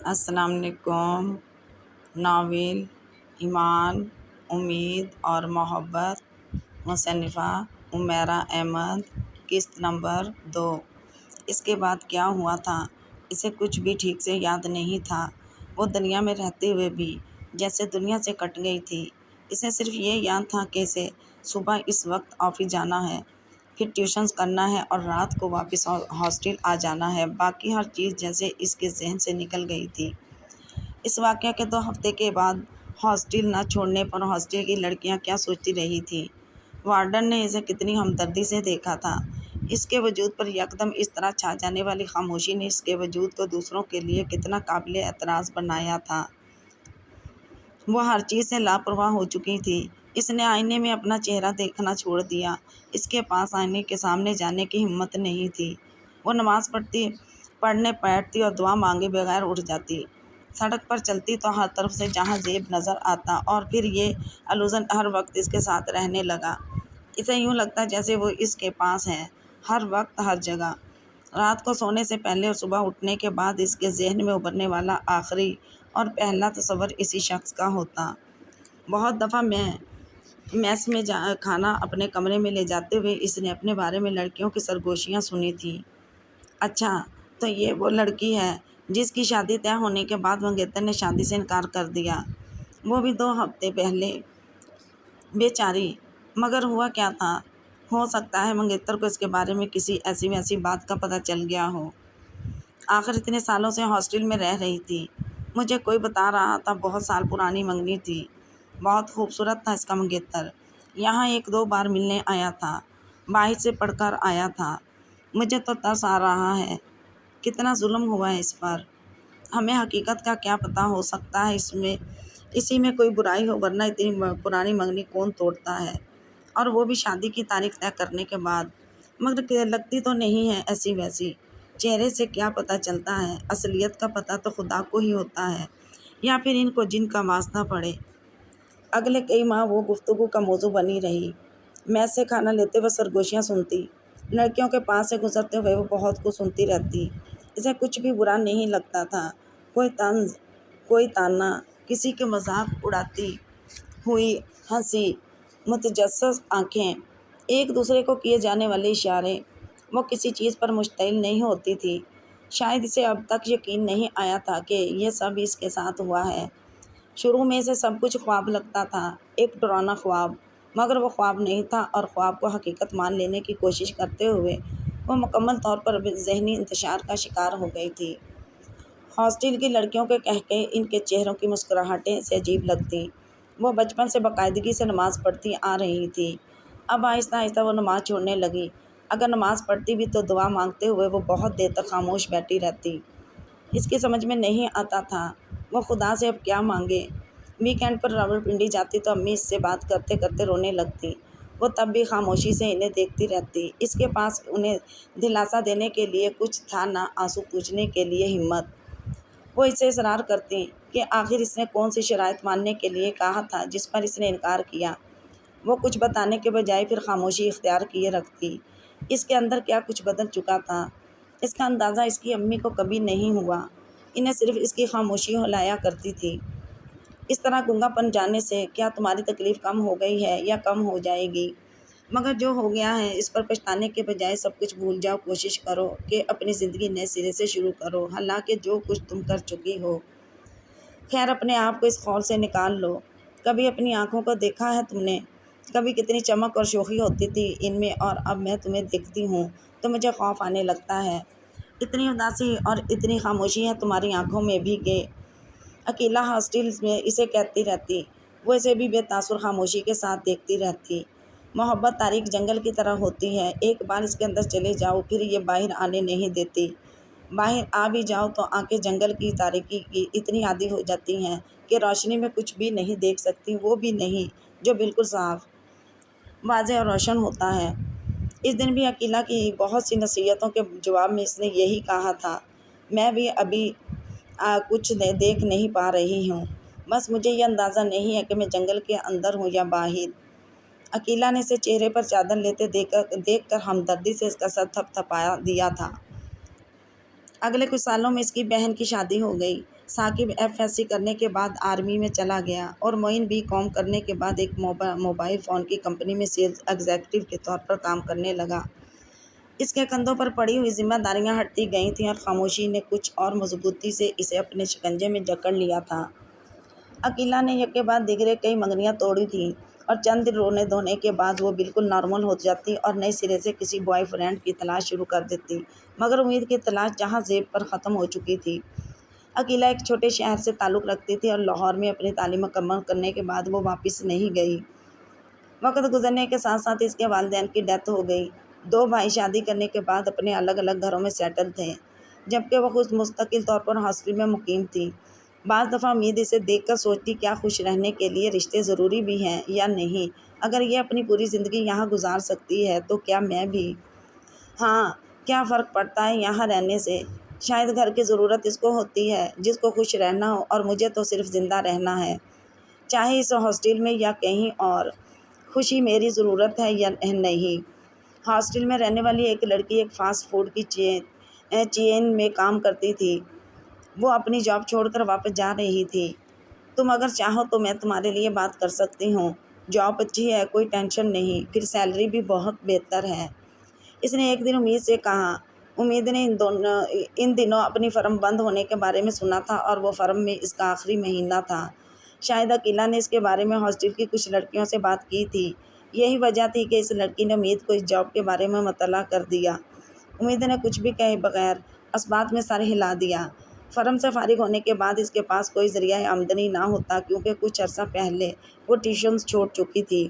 السلام علیکم۔ ناول ایمان، امید اور محبت، مصنفہ عمیرہ احمد، قسط نمبر 2۔ اس کے بعد کیا ہوا تھا اسے کچھ بھی ٹھیک سے یاد نہیں تھا۔ وہ دنیا میں رہتے ہوئے بھی جیسے دنیا سے کٹ گئی تھی۔ اسے صرف یہ یاد تھا کہ اسے صبح اس وقت آفس جانا ہے، پھر ٹیوشنز کرنا ہے اور رات کو واپس ہاسٹل آ جانا ہے۔ باقی ہر چیز جیسے اس کے ذہن سے نکل گئی تھی۔ اس واقعہ کے 2 ہفتے کے بعد ہاسٹل نہ چھوڑنے پر ہاسٹل کی لڑکیاں کیا سوچتی رہی تھیں۔ وارڈن نے اسے کتنی ہمدردی سے دیکھا تھا۔ اس کے وجود پر یکدم اس طرح چھا جانے والی خاموشی نے اس کے وجود کو دوسروں کے لیے کتنا قابل اعتراض بنایا تھا۔ وہ ہر چیز سے لاپرواہ ہو چکی تھی۔ اس نے آئینے میں اپنا چہرہ دیکھنا چھوڑ دیا۔ اس کے پاس آئینے کے سامنے جانے کی ہمت نہیں تھی۔ وہ نماز پڑھنے بیٹھتی اور دعا مانگے بغیر اٹھ جاتی۔ سڑک پر چلتی تو ہر طرف سے جہاں زیب نظر آتا اور پھر یہ الوژن ہر وقت اس کے ساتھ رہنے لگا۔ اسے یوں لگتا جیسے وہ اس کے پاس ہے، ہر وقت ہر جگہ۔ رات کو سونے سے پہلے اور صبح اٹھنے کے بعد اس کے ذہن میں ابھرنے والا آخری اور پہلا تصور اسی شخص کا ہوتا۔ بہت دفعہ میس میں کھانا اپنے کمرے میں لے جاتے ہوئے اس نے اپنے بارے میں لڑکیوں کی سرگوشیاں سنی تھیں۔ اچھا تو یہ وہ لڑکی ہے جس کی شادی طے ہونے کے بعد منگیتر نے شادی سے انکار کر دیا، وہ بھی 2 ہفتے پہلے۔ بیچاری، مگر ہوا کیا تھا؟ ہو سکتا ہے منگیتر کو اس کے بارے میں کسی ایسی ویسی بات کا پتہ چل گیا ہو۔ آخر اتنے سالوں سے ہاسٹل میں رہ رہی تھی۔ مجھے کوئی بتا رہا تھا بہت سال پرانی منگنی تھی۔ بہت خوبصورت تھا اس کا منگیتر۔ یہاں 1-2 بار ملنے آیا تھا، باہر سے پڑھ کر آیا تھا۔ مجھے تو ترس آ رہا ہے، کتنا ظلم ہوا ہے اس پر۔ ہمیں حقیقت کا کیا پتہ، ہو سکتا ہے اسی میں کوئی برائی ہو، ورنہ اتنی پرانی منگنی کون توڑتا ہے، اور وہ بھی شادی کی تاریخ طے کرنے کے بعد۔ مگر لگتی تو نہیں ہے ایسی ویسی۔ چہرے سے کیا پتہ چلتا ہے؟ اصلیت کا پتہ تو خدا کو ہی ہوتا ہے، یا پھر ان کو جن کا واسطہ پڑے۔ اگلے کئی ماہ وہ گفتگو کا موضوع بنی رہی۔ میس سے کھانا لیتے ہوئے سرگوشیاں سنتی، لڑکیوں کے پاس سے گزرتے ہوئے وہ بہت کچھ سنتی رہتی۔ اسے کچھ بھی برا نہیں لگتا تھا۔ کوئی طنز، کوئی طعنہ، کسی کے مذاق اڑاتی ہوئی ہنسی، متجسس آنکھیں، ایک دوسرے کو کیے جانے والے اشارے۔ وہ کسی چیز پر مشتعل نہیں ہوتی تھی۔ شاید اسے اب تک یقین نہیں آیا تھا کہ یہ سب اس کے ساتھ ہوا ہے۔ شروع میں اسے سب کچھ خواب لگتا تھا، ایک ڈراؤنا خواب، مگر وہ خواب نہیں تھا، اور خواب کو حقیقت مان لینے کی کوشش کرتے ہوئے وہ مکمل طور پر ذہنی انتشار کا شکار ہو گئی تھی۔ ہاسٹل کی لڑکیوں کے قہقہے، ان کے چہروں کی مسکراہٹیں اسے عجیب لگتیں۔ وہ بچپن سے باقاعدگی سے نماز پڑھتی آ رہی تھی۔ اب آہستہ آہستہ وہ نماز چھوڑنے لگی۔ اگر نماز پڑھتی بھی تو دعا مانگتے ہوئے وہ بہت دیر تک خاموش بیٹھی رہتی۔ اس کی سمجھ میں نہیں آتا تھا وہ خدا سے اب کیا مانگے۔ ویکینڈ پر راولپنڈی جاتی تو امی اس سے بات کرتے کرتے رونے لگتی۔ وہ تب بھی خاموشی سے انہیں دیکھتی رہتی۔ اس کے پاس انہیں دلاسا دینے کے لیے کچھ تھا نہ آنسو پوچھنے کے لیے ہمت۔ وہ اس سے اصرار کرتی کہ آخر اس نے کون سی شرائط ماننے کے لیے کہا تھا جس پر اس نے انکار کیا۔ وہ کچھ بتانے کے بجائے پھر خاموشی اختیار کیے رکھتی۔ اس کے اندر کیا کچھ بدل چکا تھا، اس کا اندازہ اس کی امی کو کبھی نہیں ہوا۔ انہیں صرف اس کی خاموشی ہلایا کرتی تھی۔ اس طرح گنگا پن جانے سے کیا تمہاری تکلیف کم ہو گئی ہے یا کم ہو جائے گی؟ مگر جو ہو گیا ہے اس پر پچھتانے کے بجائے سب کچھ بھول جاؤ۔ کوشش کرو کہ اپنی زندگی نئے سرے سے شروع کرو، حالانکہ جو کچھ تم کر چکی ہو۔ خیر، اپنے آپ کو اس خول سے نکال لو۔ کبھی اپنی آنکھوں کو دیکھا ہے تم نے؟ کبھی کتنی چمک اور شوخی ہوتی تھی ان میں، اور اب میں تمہیں دیکھتی ہوں تو مجھے خوف آنے لگتا ہے۔ اتنی اداسی اور اتنی خاموشی ہے تمہاری آنکھوں میں بھی کہ عقیلہ ہاسٹل میں اسے کہتی رہتی۔ وہ اسے بھی بے تاثر خاموشی کے ساتھ دیکھتی رہتی۔ محبت تاریک جنگل کی طرح ہوتی ہے، ایک بار اس کے اندر چلے جاؤ پھر یہ باہر آنے نہیں دیتی۔ باہر آ بھی جاؤ تو آنکھیں جنگل کی تاریکی کی اتنی عادی ہو جاتی ہیں کہ روشنی میں کچھ بھی نہیں دیکھ سکتی، وہ بھی نہیں جو بالکل صاف، واضح اور روشن ہوتا ہے۔ اس دن بھی عقیلہ کی بہت سی نصیحتوں کے جواب میں اس نے یہی کہا تھا، میں بھی ابھی کچھ دیکھ نہیں پا رہی ہوں، بس مجھے یہ اندازہ نہیں ہے کہ میں جنگل کے اندر ہوں یا باہر۔ عقیلہ نے اسے چہرے پر چادر لیتے دیکھ کر ہمدردی سے اس کا سر تھپتھپا دیا تھا۔ اگلے کچھ سالوں میں اس کی بہن کی شادی ہو گئی۔ ثاقب FSC کرنے کے بعد آرمی میں چلا گیا اور معین BCom کرنے کے بعد ایک موبائل فون کی کمپنی میں سیلز ایگزیکٹو کے طور پر کام کرنے لگا۔ اس کے کندھوں پر پڑی ہوئی ذمہ داریاں ہٹتی گئی تھیں اور خاموشی نے کچھ اور مضبوطی سے اسے اپنے شکنجے میں جکڑ لیا تھا۔ عقیلہ نے یک کے بعد دیگرے کئی منگنیاں توڑی تھیں اور چند دن رونے دھونے کے بعد وہ بالکل نارمل ہو جاتی اور نئے سرے سے کسی بوائے فرینڈ کی تلاش شروع کر دیتی، مگر امید کی تلاش جہاں زیب پر ختم ہو چکی تھی۔ عقیلہ ایک چھوٹے شہر سے تعلق رکھتی تھی اور لاہور میں اپنی تعلیم مکمل کرنے کے بعد وہ واپس نہیں گئی۔ وقت گزرنے کے ساتھ ساتھ اس کے والدین کی ڈیتھ ہو گئی۔ 2 بھائی شادی کرنے کے بعد اپنے الگ الگ گھروں میں سیٹل تھے، جبکہ وہ خود مستقل طور پر ہاسٹل میں مقیم تھی۔ بعض دفعہ امید اسے دیکھ کر سوچتی کیا خوش رہنے کے لیے رشتے ضروری بھی ہیں یا نہیں؟ اگر یہ اپنی پوری زندگی یہاں گزار سکتی ہے تو کیا میں بھی؟ ہاں، کیا فرق پڑتا ہے یہاں رہنے سے؟ شاید گھر کی ضرورت اس کو ہوتی ہے جس کو خوش رہنا ہو، اور مجھے تو صرف زندہ رہنا ہے، چاہے اس ہاسٹل میں یا کہیں اور۔ خوشی میری ضرورت ہے یا نہیں؟ ہاسٹل میں رہنے والی ایک لڑکی ایک فاسٹ فوڈ کی چین میں کام کرتی تھی۔ وہ اپنی جاب چھوڑ کر واپس جا رہی تھی۔ تم اگر چاہو تو میں تمہارے لیے بات کر سکتی ہوں۔ جاب اچھی ہے، کوئی ٹینشن نہیں، پھر سیلری بھی بہت بہتر ہے، اس نے ایک دن امید سے کہا۔ امید نے ان دنوں اپنی فرم بند ہونے کے بارے میں سنا تھا اور وہ فرم میں اس کا آخری مہینہ تھا۔ شاید عقیلہ نے اس کے بارے میں ہاسٹل کی کچھ لڑکیوں سے بات کی تھی، یہی وجہ تھی کہ اس لڑکی نے امید کو اس جاب کے بارے میں مطلع کر دیا۔ امید نے کچھ بھی کہے بغیر اثبات میں سر ہلا دیا۔ فرم سے فارغ ہونے کے بعد اس کے پاس کوئی ذریعہ آمدنی نہ ہوتا کیونکہ کچھ عرصہ پہلے وہ ٹیوشنز چھوڑ چکی تھی۔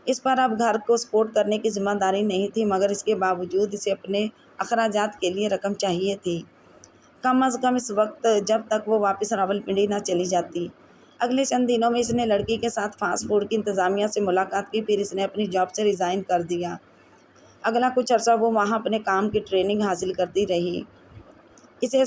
اس پر اب گھر کو سپورٹ کرنے کی ذمہ داری نہیں تھی، مگر اس کے باوجود اسے اپنے اخراجات کے لیے رقم چاہیے تھی، کم از کم اس وقت جب تک وہ واپس راولپنڈی نہ چلی جاتی۔ اگلے چند دنوں میں اس نے لڑکی کے ساتھ فاسٹ فوڈ کی انتظامیہ سے ملاقات کی، پھر اس نے اپنی جاب سے ریزائن کر دیا۔ اگلا کچھ عرصہ وہ وہاں اپنے کام کی ٹریننگ حاصل کرتی رہی۔ اسے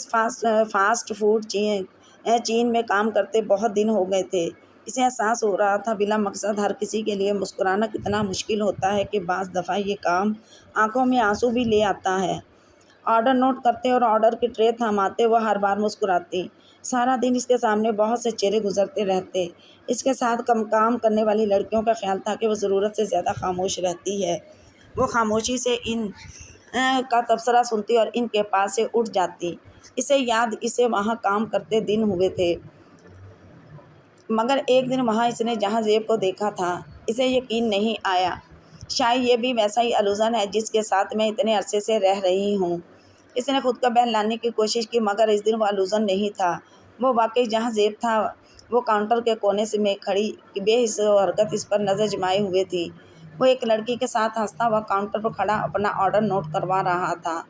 فاسٹ فوڈ چین میں کام کرتے بہت دن ہو گئے تھے۔ اسے احساس ہو رہا تھا بلا مقصد ہر کسی کے لیے مسکرانا کتنا مشکل ہوتا ہے کہ بعض دفعہ یہ کام آنکھوں میں آنسو بھی لے آتا ہے۔ آرڈر نوٹ کرتے اور آرڈر کی ٹرے تھماتے وہ ہر بار مسکراتی۔ سارا دن اس کے سامنے بہت سے چہرے گزرتے رہتے۔ اس کے ساتھ کام کرنے والی لڑکیوں کا خیال تھا کہ وہ ضرورت سے زیادہ خاموش رہتی ہے۔ وہ خاموشی سے ان کا تبصرہ سنتی اور ان کے پاس سے اٹھ جاتی۔ اسے وہاں کام کرتے دن ہوئے تھے، مگر ایک دن وہاں اس نے جہاں زیب کو دیکھا تھا، اسے یقین نہیں آیا۔ شاید یہ بھی ویسا ہی الوژن ہے جس کے ساتھ میں اتنے عرصے سے رہ رہی ہوں۔ اس نے خود کو بہلانے کی کوشش کی، مگر اس دن وہ الوژن نہیں تھا، وہ واقعی جہاں زیب تھا۔ وہ کاؤنٹر کے کونے میں کھڑی بے حس و حرکت اس پر نظر جمائے ہوئے تھی۔ وہ ایک لڑکی کے ساتھ ہنستا ہوا کاؤنٹر پر کھڑا اپنا آرڈر نوٹ کروا رہا تھا۔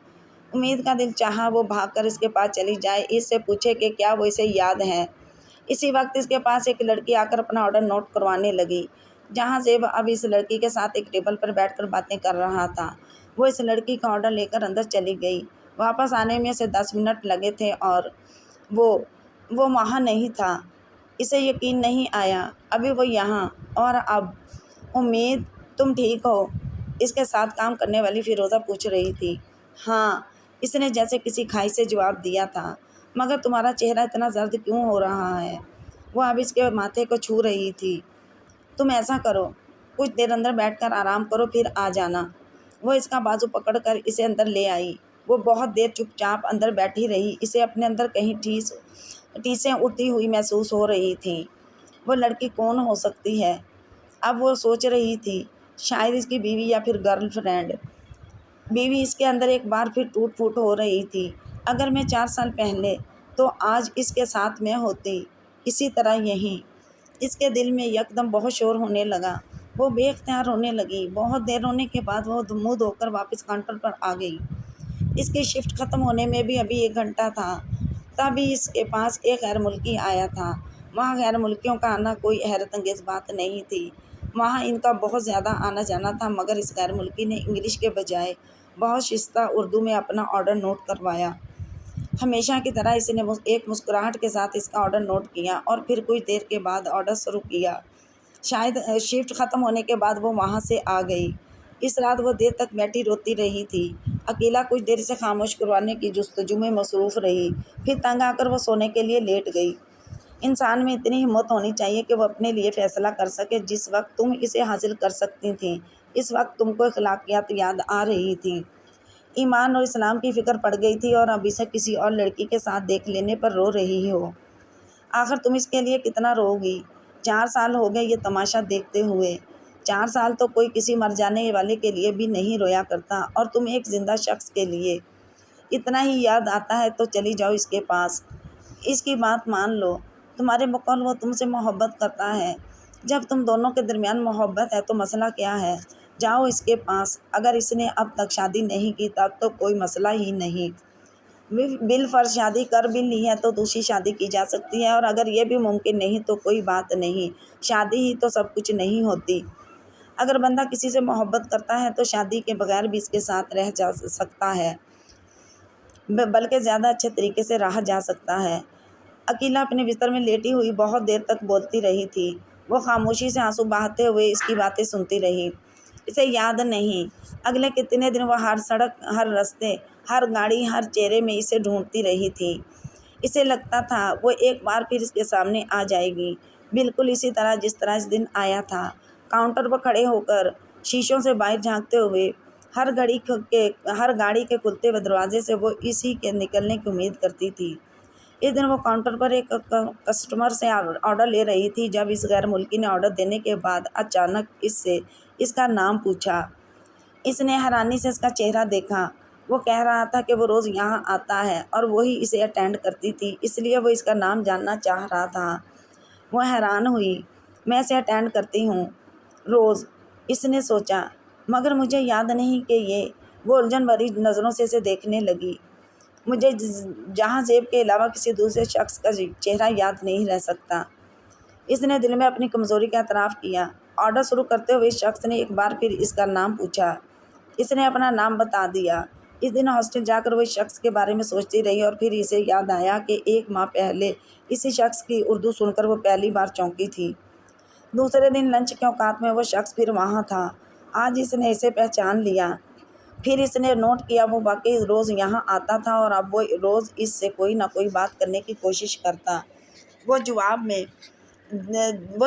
امید کا دل چاہا وہ بھاگ کر اس کے پاس چلی جائے، اس سے پوچھے کہ کیا وہ اسے یاد ہے۔ اسی وقت اس کے پاس ایک لڑکی آ کر اپنا آرڈر نوٹ کروانے لگی۔ جہاں زیب اب اس لڑکی کے ساتھ ایک ٹیبل پر بیٹھ کر باتیں کر رہا تھا، وہ اس لڑکی کا آرڈر لے کر اندر چلی گئی۔ واپس آنے میں اسے 10 منٹ لگے تھے اور وہ وہاں نہیں تھا۔ اسے یقین نہیں آیا، ابھی وہ یہاں، اور اب۔ امید، تم ٹھیک ہو؟ اس کے ساتھ کام کرنے والی فیروزہ پوچھ رہی تھی۔ ہاں، اس نے جیسے کسی کھائی سے جواب دیا تھا، مگر تمہارا چہرہ اتنا زرد کیوں ہو رہا ہے؟ وہ اب اس کے ماتھے کو چھو رہی تھی۔ تم ایسا کرو، کچھ دیر اندر بیٹھ کر آرام کرو، پھر آ جانا۔ وہ اس کا بازو پکڑ کر اسے اندر لے آئی۔ وہ بہت دیر چپ چاپ اندر بیٹھی رہی، اسے اپنے اندر کہیں ٹھیسیں اڑتی ہوئی محسوس ہو رہی تھیں۔ وہ لڑکی کون ہو سکتی ہے؟ اب وہ سوچ رہی تھی، شاید اس کی بیوی یا پھر گرل فرینڈ۔ بیوی اس کے اندر ایک بار پھر ٹوٹ پھوٹ ہو رہی تھی۔ اگر میں 4 سال پہلے، تو آج اس کے ساتھ میں ہوتی، اسی طرح یہیں۔ اس کے دل میں یکدم بہت شور ہونے لگا، وہ بے اختیار رونے لگی۔ بہت دیر رونے کے بعد وہ منہ دھو کر واپس کاؤنٹر پر آ گئی۔ اس کی شفٹ ختم ہونے میں بھی ابھی 1 گھنٹہ تھا، تبھی اس کے پاس ایک غیر ملکی آیا تھا۔ وہاں غیر ملکیوں کا آنا کوئی حیرت انگیز بات نہیں تھی، وہاں ان کا بہت زیادہ آنا جانا تھا، مگر اس غیر ملکی نے انگلش کے بجائے بہت شائستہ اردو میں اپنا آرڈر نوٹ کروایا۔ ہمیشہ کی طرح اس نے ایک مسکراہٹ کے ساتھ اس کا آرڈر نوٹ کیا اور پھر کچھ دیر کے بعد آرڈر شروع کیا۔ شاید شفٹ ختم ہونے کے بعد وہ وہاں سے آ گئی۔ اس رات وہ دیر تک بیٹھی روتی رہی تھی۔ عقیلہ کچھ دیر سے خاموش کروانے کی جستجو میں مصروف رہی، پھر تنگ آ کر وہ سونے کے لیے لیٹ گئی۔ انسان میں اتنی ہمت ہونی چاہیے کہ وہ اپنے لیے فیصلہ کر سکے۔ جس وقت تم اسے حاصل کر سکتی تھیں، اس وقت تم کو اخلاقیات یاد آ رہی تھیں، ایمان اور اسلام کی فکر پڑ گئی تھی، اور اب اسے کسی اور لڑکی کے ساتھ دیکھ لینے پر رو رہی ہو۔ آخر تم اس کے لیے کتنا رو گی؟ 4 سال ہو گئے یہ تماشا دیکھتے ہوئے۔ 4 سال تو کوئی کسی مر جانے والے کے لیے بھی نہیں رویا کرتا، اور تم ایک زندہ شخص کے لیے۔ اتنا ہی یاد آتا ہے تو چلی جاؤ اس کے پاس، اس کی بات مان لو۔ تمہارے بقول وہ تم سے محبت کرتا ہے۔ جب تم دونوں کے درمیان محبت ہے تو مسئلہ کیا ہے؟ جاؤ اس کے پاس۔ اگر اس نے اب تک شادی نہیں کی تب تو کوئی مسئلہ ہی نہیں۔ بالفرض شادی کر بھی لی ہے تو دوسری شادی کی جا سکتی ہے، اور اگر یہ بھی ممکن نہیں تو کوئی بات نہیں، شادی ہی تو سب کچھ نہیں ہوتی۔ اگر بندہ کسی سے محبت کرتا ہے تو شادی کے بغیر بھی اس کے ساتھ رہ جا سکتا ہے، بلکہ زیادہ اچھے طریقے سے رہا جا سکتا ہے۔ عقیلہ اپنے بستر میں لیٹی ہوئی بہت دیر تک بولتی رہی تھی۔ وہ خاموشی سے آنسو بہاتے ہوئے اس کی باتیں سنتی رہی۔ اسے یاد نہیں اگلے کتنے دن وہ ہر سڑک، ہر رستے، ہر گاڑی، ہر چہرے میں اسے ڈھونڈتی رہی تھی۔ اسے لگتا تھا وہ ایک بار پھر اس کے سامنے آ جائے گی، بالکل اسی طرح جس طرح اس دن آیا تھا۔ کاؤنٹر پر کھڑے ہو کر شیشوں سے باہر جھانکتے ہوئے ہر گاڑی کے کھلتے ہوئے دروازے سے وہ اسی کے نکلنے کی امید کرتی تھی۔ اس دن وہ کاؤنٹر پر ایک کسٹمر سے آرڈر لے رہی تھی جب اس غیر ملکی نے آرڈر دینے کے بعد اچانک اس سے اس کا نام پوچھا۔ اس نے حیرانی سے اس کا چہرہ دیکھا۔ وہ کہہ رہا تھا کہ وہ روز یہاں آتا ہے اور وہی اسے اٹینڈ کرتی تھی، اس لیے وہ اس کا نام جاننا چاہ رہا تھا۔ وہ حیران ہوئی۔ میں اسے اٹینڈ کرتی ہوں روز، اس نے سوچا، مگر مجھے یاد نہیں کہ یہ۔ وہ الجھن بھری نظروں سے اسے دیکھنے لگی۔ مجھے جہاں زیب کے علاوہ کسی دوسرے شخص کا چہرہ یاد نہیں رہ سکتا۔ اس نے دل میں اپنی کمزوری کا اعتراف کیا۔ آرڈر شروع کرتے ہوئے اس شخص نے ایک بار پھر اس کا نام پوچھا۔ اس نے اپنا نام بتا دیا۔ اس دن ہاسٹل جا کر وہ اس شخص کے بارے میں سوچتی رہی، اور پھر اسے یاد آیا کہ 1 ماہ پہلے اسی شخص کی اردو سن کر وہ پہلی بار چونکی تھی۔ دوسرے دن لنچ کے اوقات میں وہ شخص پھر وہاں تھا۔ آج اس نے اسے پہچان لیا۔ پھر اس نے نوٹ کیا وہ واقعی روز یہاں آتا تھا، اور اب وہ روز اس سے کوئی نہ کوئی بات کرنے کی کوشش کرتا۔ وہ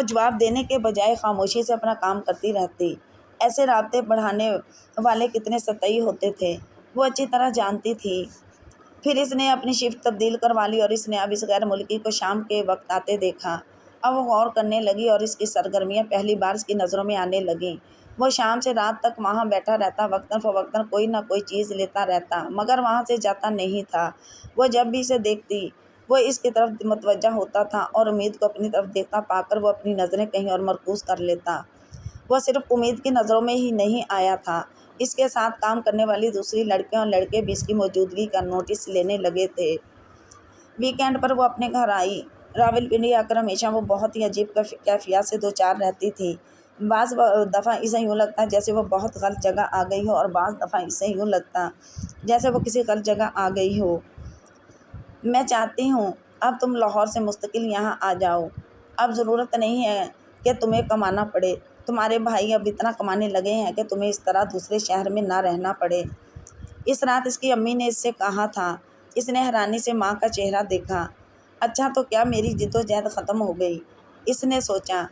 جواب دینے کے بجائے خاموشی سے اپنا کام کرتی رہتی۔ ایسے رابطے بڑھانے والے کتنے سطحی ہوتے تھے، وہ اچھی طرح جانتی تھی۔ پھر اس نے اپنی شفٹ تبدیل کروا لی، اور اس نے اب اس غیر ملکی کو شام کے وقت آتے دیکھا۔ اب وہ غور کرنے لگی اور اس کی سرگرمیاں پہلی بار اس کی نظروں میں آنے لگیں۔ وہ شام سے رات تک وہاں بیٹھا رہتا، وقتاً فوقتاً کوئی نہ کوئی چیز لیتا رہتا، مگر وہاں سے جاتا نہیں تھا۔ وہ جب بھی اسے دیکھتی وہ اس کی طرف متوجہ ہوتا تھا، اور امید کو اپنی طرف دیکھتا پا کر وہ اپنی نظریں کہیں اور مرکوز کر لیتا۔ وہ صرف امید کی نظروں میں ہی نہیں آیا تھا، اس کے ساتھ کام کرنے والی دوسری لڑکیاں اور لڑکے بھی اس کی موجودگی کا نوٹس لینے لگے تھے۔ ویکینڈ پر وہ اپنے گھر آئی۔ راولپنڈی آ کر ہمیشہ وہ بہت ہی عجیب کیفیات سے دوچار رہتی تھی۔ بعض دفعہ اسے یوں لگتا جیسے وہ بہت غلط جگہ آ گئی ہو، اور بعض دفعہ اسے یوں لگتا جیسے وہ کسی غلط جگہ آ گئی ہو۔ میں چاہتی ہوں اب تم لاہور سے مستقل یہاں آ جاؤ۔ اب ضرورت نہیں ہے کہ تمہیں کمانا پڑے۔ تمہارے بھائی اب اتنا کمانے لگے ہیں کہ تمہیں اس طرح دوسرے شہر میں نہ رہنا پڑے۔ اس رات اس کی امی نے اس سے کہا تھا۔ اس نے حیرانی سے ماں کا چہرہ دیکھا۔ اچھا تو کیا میری جدوجہد ختم ہو گئی؟ اس نے سوچا۔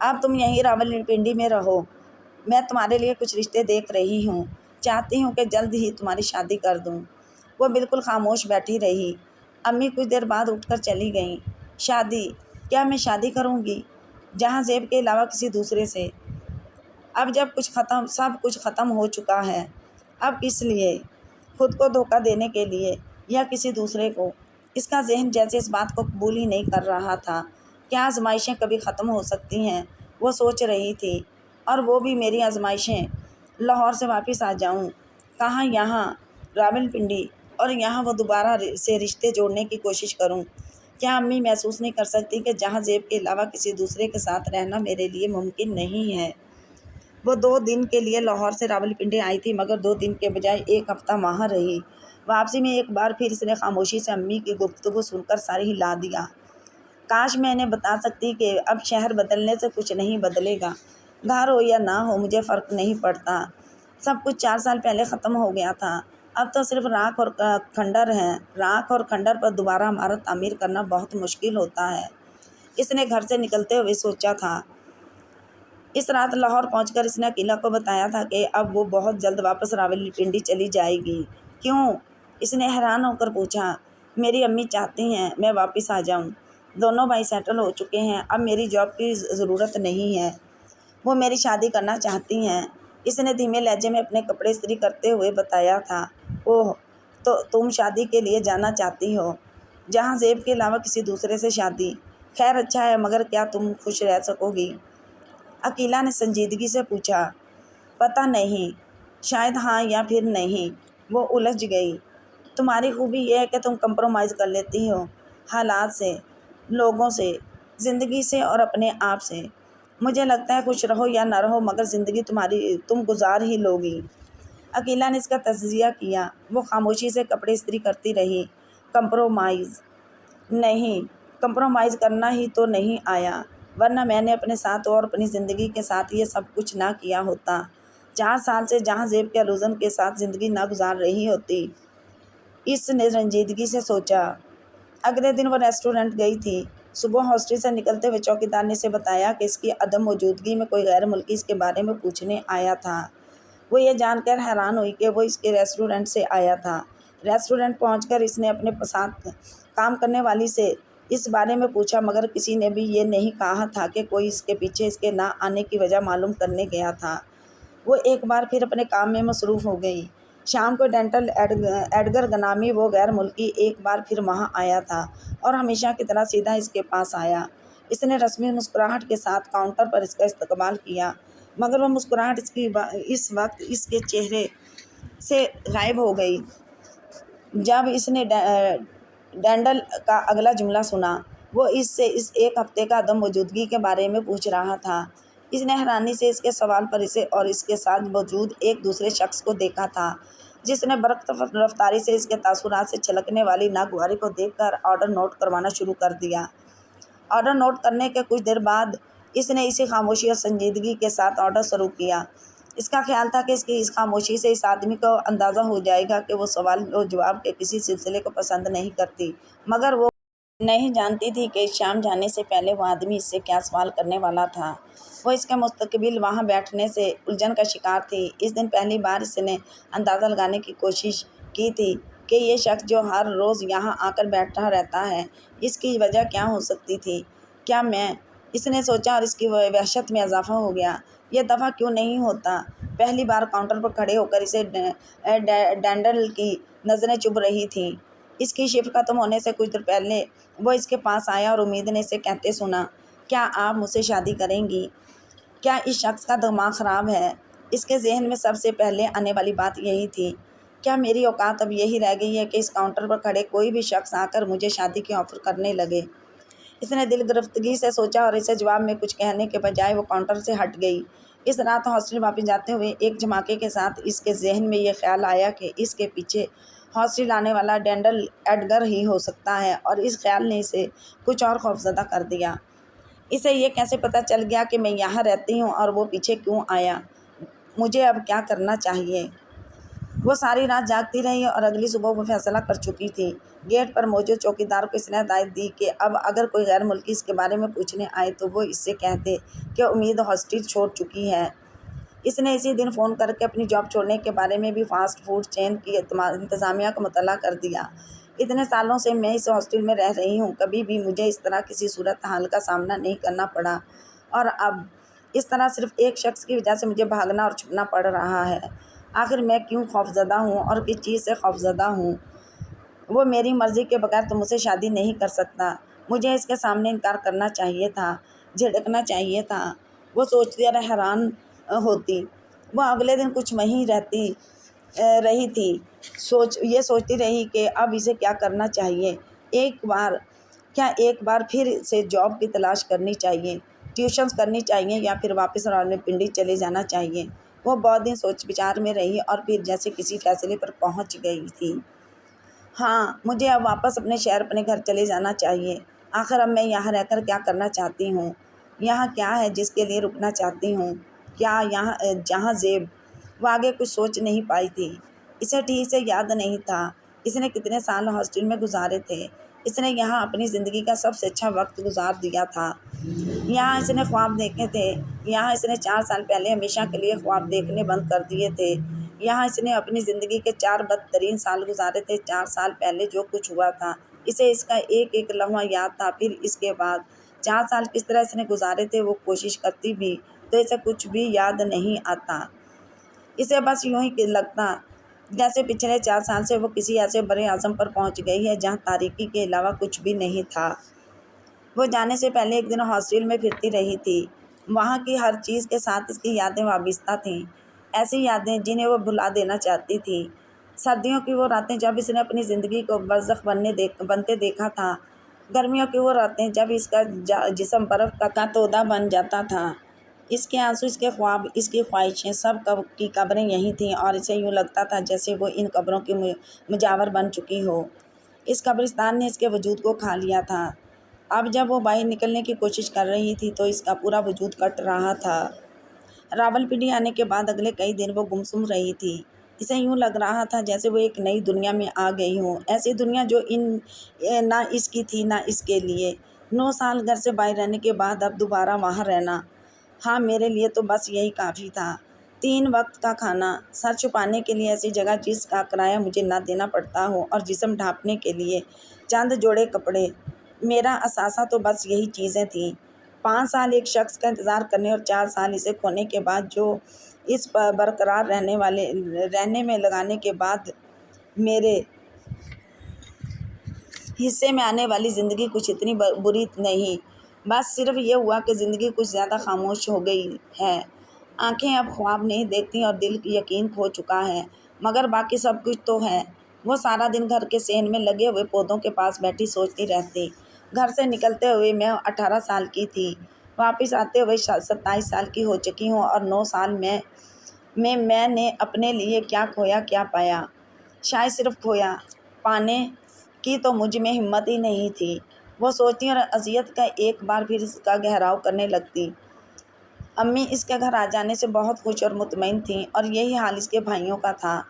اب تم یہیں راولپنڈی میں رہو، میں تمہارے لیے کچھ رشتے دیکھ رہی ہوں، چاہتی ہوں کہ جلد ہی تمہاری شادی کر دوں۔ وہ بالکل خاموش بیٹھی رہی۔ امی کچھ دیر بعد اٹھ کر چلی گئیں۔ شادی؟ کیا میں شادی کروں گی؟ جہاں زیب کے علاوہ کسی دوسرے سے؟ اب جب سب کچھ ختم ہو چکا ہے، اب کس لیے؟ خود کو دھوکہ دینے کے لیے یا کسی دوسرے کو؟ اس کا ذہن جیسے اس بات کو قبول ہی نہیں کر رہا تھا۔ کیا آزمائشیں کبھی ختم ہو سکتی ہیں؟ وہ سوچ رہی تھی۔ اور وہ بھی میری آزمائشیں؟ لاہور سے واپس آ جاؤں؟ کہاں؟ یہاں راولپنڈی، اور یہاں وہ دوبارہ سے رشتے جوڑنے کی کوشش کروں؟ کیا امی محسوس نہیں کر سکتی کہ جہاں زیب کے علاوہ کسی دوسرے کے ساتھ رہنا میرے لیے ممکن نہیں ہے؟ وہ 2 دن کے لیے لاہور سے راولپنڈی آئی تھی، مگر 2 دن کے بجائے 1 ہفتہ وہاں رہی۔ واپسی میں ایک بار پھر اس نے خاموشی سے امی کی گفتگو سن کر سر ہلا دیا۔ کاش میں انہیں بتا سکتی کہ اب شہر بدلنے سے کچھ نہیں بدلے گا، گھر ہو یا نہ ہو مجھے فرق نہیں پڑتا، سب کچھ 4 سال پہلے ختم ہو گیا تھا، اب تو صرف راکھ اور کھنڈر ہیں۔ راکھ اور کھنڈر پر دوبارہ ہمارا تعمیر کرنا بہت مشکل ہوتا ہے، اس نے گھر سے نکلتے ہوئے سوچا تھا۔ اس رات لاہور پہنچ کر اس نے عقیلہ کو بتایا تھا کہ اب وہ بہت جلد واپس راولپنڈی چلی جائے گی۔ کیوں؟ اس نے حیران ہو کر پوچھا۔ میری امی چاہتی ہیں میں واپس آ جاؤں، دونوں بھائی سیٹل ہو چکے ہیں، اب میری جاب کی ضرورت نہیں ہے، وہ میری شادی کرنا چاہتی ہیں، اس نے دھیمے لہجے میں اپنے کپڑے استری کرتے ہوئے بتایا تھا۔ اوہ، تو تم شادی کے لیے جانا چاہتی ہو؟ جہاں زیب کے علاوہ کسی دوسرے سے شادی؟ خیر اچھا ہے، مگر کیا تم خوش رہ سکو گی؟ عقیلہ نے سنجیدگی سے پوچھا۔ پتہ نہیں، شاید ہاں یا پھر نہیں، وہ الجھ گئی۔ تمہاری خوبی یہ ہے کہ تم کمپرومائز کر لیتی ہو، حالات سے، لوگوں سے، زندگی سے اور اپنے آپ سے۔ مجھے لگتا ہے خوش رہو یا نہ رہو مگر زندگی تم گزار ہی لوگی۔ عقیلہ نے اس کا تجزیہ کیا۔ وہ خاموشی سے کپڑے استری کرتی رہی۔ کمپرومائز نہیں، کمپرومائز کرنا ہی تو نہیں آیا، ورنہ میں نے اپنے ساتھ اور اپنی زندگی کے ساتھ یہ سب کچھ نہ کیا ہوتا۔ 4 سال سے جہاں زیب کے الوژن کے ساتھ زندگی نہ گزار رہی ہوتی، اس نے رنجیدگی سے سوچا۔ اگلے دن وہ ریسٹورنٹ گئی تھی۔ صبح ہاسٹل سے نکلتے ہوئے چوکیدار نے اسے بتایا کہ اس کی عدم موجودگی میں کوئی غیر ملکی اس کے بارے میں پوچھنے آیا تھا۔ وہ یہ جان کر حیران ہوئی کہ وہ اس کے ریسٹورنٹ سے آیا تھا۔ ریسٹورنٹ پہنچ کر اس نے اپنے ساتھ کام کرنے والی سے اس بارے میں پوچھا، مگر کسی نے بھی یہ نہیں کہا تھا کہ کوئی اس کے پیچھے اس کے نہ آنے کی وجہ معلوم کرنے گیا تھا۔ وہ ایک بار پھر اپنے کام میں مصروف ہو گئی۔ شام کو ڈینٹل ایڈگر نامی وہ غیر ملکی ایک بار پھر وہاں آیا تھا اور ہمیشہ کی طرح سیدھا اس کے پاس آیا۔ اس نے رسمی مسکراہٹ کے ساتھ کاؤنٹر پر اس کا استقبال کیا، مگر وہ مسکراہٹ اس وقت اس کے چہرے سے غائب ہو گئی جب اس نے ڈینٹل کا اگلا جملہ سنا۔ وہ اس سے اس ایک ہفتے کا عدم موجودگی کے بارے میں پوچھ رہا تھا۔ اس نے حیرانی سے اس کے سوال پر اسے اور اس کے ساتھ موجود ایک دوسرے شخص کو دیکھا تھا، جس نے برق رفتاری سے اس کے تاثرات سے چھلکنے والی ناگواری کو دیکھ کر آرڈر نوٹ کروانا شروع کر دیا۔ آرڈر نوٹ کرنے کے کچھ دیر بعد اس نے اسی خاموشی اور سنجیدگی کے ساتھ آرڈر شروع کیا۔ اس کا خیال تھا کہ اس کی اس خاموشی سے اس آدمی کو اندازہ ہو جائے گا کہ وہ سوال و جواب کے کسی سلسلے کو پسند نہیں کرتی، مگر وہ نہیں جانتی تھی کہ شام جانے سے پہلے وہ آدمی اس سے کیا سوال کرنے والا تھا۔ وہ اس کے مستقبل وہاں بیٹھنے سے الجھن کا شکار تھی۔ اس دن پہلی بار اس نے اندازہ لگانے کی کوشش کی تھی کہ یہ شخص جو ہر روز یہاں آ کر بیٹھا رہتا ہے، اس کی وجہ کیا ہو سکتی تھی؟ کیا میں؟ اس نے سوچا اور اس کی وحشت میں اضافہ ہو گیا۔ یہ دفعہ کیوں نہیں ہوتا؟ پہلی بار کاؤنٹر پر کھڑے ہو کر اسے ڈینٹل کی نظریں چبھ رہی تھیں۔ اس کی شفٹ ختم ہونے سے کچھ دیر پہلے وہ اس کے پاس آیا اور امید نے اسے کہتے سنا، کیا آپ مجھ سے شادی کریں گی؟ کیا اس شخص کا دماغ خراب ہے؟ اس کے ذہن میں سب سے پہلے آنے والی بات یہی تھی۔ کیا میری اوقات اب یہی رہ گئی ہے کہ اس کاؤنٹر پر کھڑے کوئی بھی شخص آ کر مجھے شادی کی آفر کرنے لگے؟ اس نے دل گرفتگی سے سوچا اور اسے جواب میں کچھ کہنے کے بجائے وہ کاؤنٹر سے ہٹ گئی۔ اس رات ہاسٹل واپس جاتے ہوئے ایک جھماکے کے ساتھ اس کے ذہن میں یہ خیال آیا کہ اس کے پیچھے ہاسٹل آنے والا ڈینٹل ایڈگر ہی ہو سکتا ہے، اور اس خیال نے اسے کچھ اور خوفزدہ کر دیا۔ اسے یہ کیسے پتہ چل گیا کہ میں یہاں رہتی ہوں اور وہ پیچھے کیوں آیا؟ مجھے اب کیا کرنا چاہیے؟ وہ ساری رات جاگتی رہی اور اگلی صبح وہ فیصلہ کر چکی تھی۔ گیٹ پر موجود چوکیدار کو اس نے ہدایت دی کہ اب اگر کوئی غیر ملکی اس کے بارے میں پوچھنے آئے تو وہ اس سے کہہ دے کہ امید ہاسٹل چھوڑ چکی ہے۔ اس نے اسی دن فون کر کے اپنی جاب چھوڑنے کے بارے میں بھی فاسٹ فوڈ چین کی انتظامیہ کو مطلع کر دیا۔ اتنے سالوں سے میں اس ہاسٹل میں رہ رہی ہوں، کبھی بھی مجھے اس طرح کسی صورتحال کا سامنا نہیں کرنا پڑا، اور اب اس طرح صرف ایک شخص کی وجہ سے مجھے بھاگنا اور چھپنا پڑ رہا ہے۔ آخر میں کیوں خوفزدہ ہوں اور کس چیز سے خوفزدہ ہوں؟ وہ میری مرضی کے بغیر تو مجھ سے شادی نہیں کر سکتا۔ مجھے اس کے سامنے انکار کرنا چاہیے تھا، جھڑکنا چاہیے تھا۔ وہ سوچتی اور حیران ہوتی۔ وہ اگلے دن کچھ وہیں رہی تھی، یہ سوچتی رہی کہ اب اسے کیا کرنا چاہیے۔ ایک بار پھر سے جاب کی تلاش کرنی چاہیے، ٹیوشنز کرنی چاہیے، یا پھر واپس راولپنڈی چلے جانا چاہیے۔ وہ بہت دن سوچ بچار میں رہی اور پھر جیسے کسی فیصلے پر پہنچ گئی تھی۔ ہاں، مجھے اب واپس اپنے شہر، اپنے گھر چلے جانا چاہیے۔ آخر اب میں یہاں رہ کر کیا کرنا چاہتی ہوں؟ یہاں کیا ہے جس کے لیے رکنا چاہتی ہوں؟ کیا یہاں جہاں زیب؟ وہ آگے کچھ سوچ نہیں پائی تھی۔ اسے ٹھیک سے یاد نہیں تھا اس نے کتنے سال ہاسٹل میں گزارے تھے۔ اس نے یہاں اپنی زندگی کا سب سے اچھا وقت گزار دیا تھا۔ یہاں اس نے خواب دیکھے تھے۔ یہاں اس نے 4 سال پہلے ہمیشہ کے لیے خواب دیکھنے بند کر دیے تھے۔ یہاں اس نے اپنی زندگی کے 4 بدترین سال گزارے تھے۔ 4 سال پہلے جو کچھ ہوا تھا اسے اس کا ایک ایک لمحہ یاد تھا۔ پھر اس کے بعد 4 سال کس طرح اس نے گزارے تھے وہ کوشش کرتی بھی تو اسے کچھ بھی یاد نہیں آتا۔ اسے بس یوں ہی لگتا جیسے پچھلے 4 سال سے وہ کسی ایسے بر اعظم پر پہنچ گئی ہے جہاں تاریکی کے علاوہ کچھ بھی نہیں تھا۔ وہ جانے سے پہلے ایک دن ہاسٹل میں پھرتی رہی تھی۔ وہاں کی ہر چیز کے ساتھ اس کی یادیں وابستہ تھیں، ایسی یادیں جنہیں وہ بھلا دینا چاہتی تھی۔ سردیوں کی وہ راتیں جب اس نے اپنی زندگی کو برزخ بنتے دیکھا تھا، گرمیوں کی وہ راتیں جب اس کا جسم برف کا تودہ بن جاتا تھا۔ اس کے آنسو، اس کے خواب، اس کی خواہشیں سب کی قبریں یہی تھیں اور اسے یوں لگتا تھا جیسے وہ ان قبروں کی مجاور بن چکی ہو۔ اس قبرستان نے اس کے وجود کو کھا لیا تھا۔ اب جب وہ باہر نکلنے کی کوشش کر رہی تھی تو اس کا پورا وجود کٹ رہا تھا۔ راولپنڈی آنے کے بعد اگلے کئی دن وہ گمسم رہی تھی۔ اسے یوں لگ رہا تھا جیسے وہ ایک نئی دنیا میں آ گئی ہو، ایسی دنیا جو نہ اس کی تھی نہ اس کے لیے۔ 9 سال گھر سے باہر رہنے کے بعد اب دوبارہ وہاں رہنا، ہاں میرے لیے تو بس یہی کافی تھا۔ 3 وقت کا کھانا، سر چھپانے کے لیے ایسی جگہ جس کا کرایہ مجھے نہ دینا پڑتا ہو اور جسم ڈھانپنے کے لیے چند جوڑے کپڑے۔ میرا اثاثہ تو بس یہی چیزیں تھیں۔ 5 سال ایک شخص کا انتظار کرنے اور 4 سال اسے کھونے کے بعد جو اس پر برقرار رہنے میں لگانے کے بعد میرے حصے میں آنے والی زندگی کچھ اتنی بری نہیں، بس صرف یہ ہوا کہ زندگی کچھ زیادہ خاموش ہو گئی ہے۔ آنکھیں اب خواب نہیں دیکھتی اور دل یقین کھو چکا ہے، مگر باقی سب کچھ تو ہے۔ وہ سارا دن گھر کے صحن میں لگے ہوئے پودوں کے پاس بیٹھی سوچتی رہتی۔ گھر سے نکلتے ہوئے میں 18 سال کی تھی، واپس آتے ہوئے 27 سال کی ہو چکی ہوں، اور 9 سال میں نے اپنے لیے کیا کھویا کیا پایا۔ شاید صرف کھویا، پانے کی تو مجھ میں ہمت ہی نہیں تھی۔ وہ سوچتی اور اذیت کا ایک بار پھر اس کا گہراؤ کرنے لگتی۔ امی اس کے گھر آ جانے سے بہت خوش اور مطمئن تھیں اور یہی حال اس کے بھائیوں کا تھا۔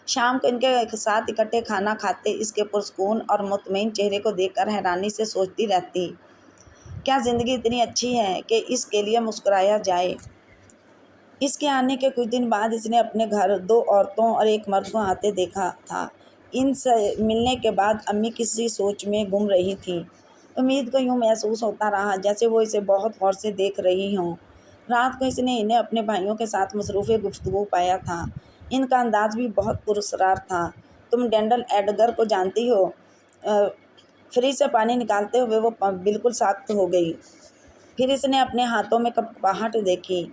شام کو ان کے ساتھ اکٹھے کھانا کھاتے اس کے پرسکون اور مطمئن چہرے کو دیکھ کر حیرانی سے سوچتی رہتی، کیا زندگی اتنی اچھی ہے کہ اس کے لیے مسکرایا جائے۔ اس کے آنے کے کچھ دن بعد اس نے اپنے گھر 2 عورتوں اور 1 مرد کو آتے دیکھا تھا۔ ان سے ملنے کے بعد امی کسی سوچ میں گم رہی تھیں۔ امید کو یوں محسوس ہوتا رہا جیسے وہ اسے بہت غور سے دیکھ رہی ہوں۔ رات کو اس نے انہیں اپنے بھائیوں کے ساتھ مصروف گفتگو پایا تھا۔ ان کا انداز بھی بہت پراسرار تھا۔ تم ڈینڈل ایڈگر کو جانتی ہو؟ فریج سے پانی نکالتے ہوئے وہ بالکل ساکت ہو گئی۔ پھر اس نے اپنے ہاتھوں میں کپکپاہٹ دیکھی۔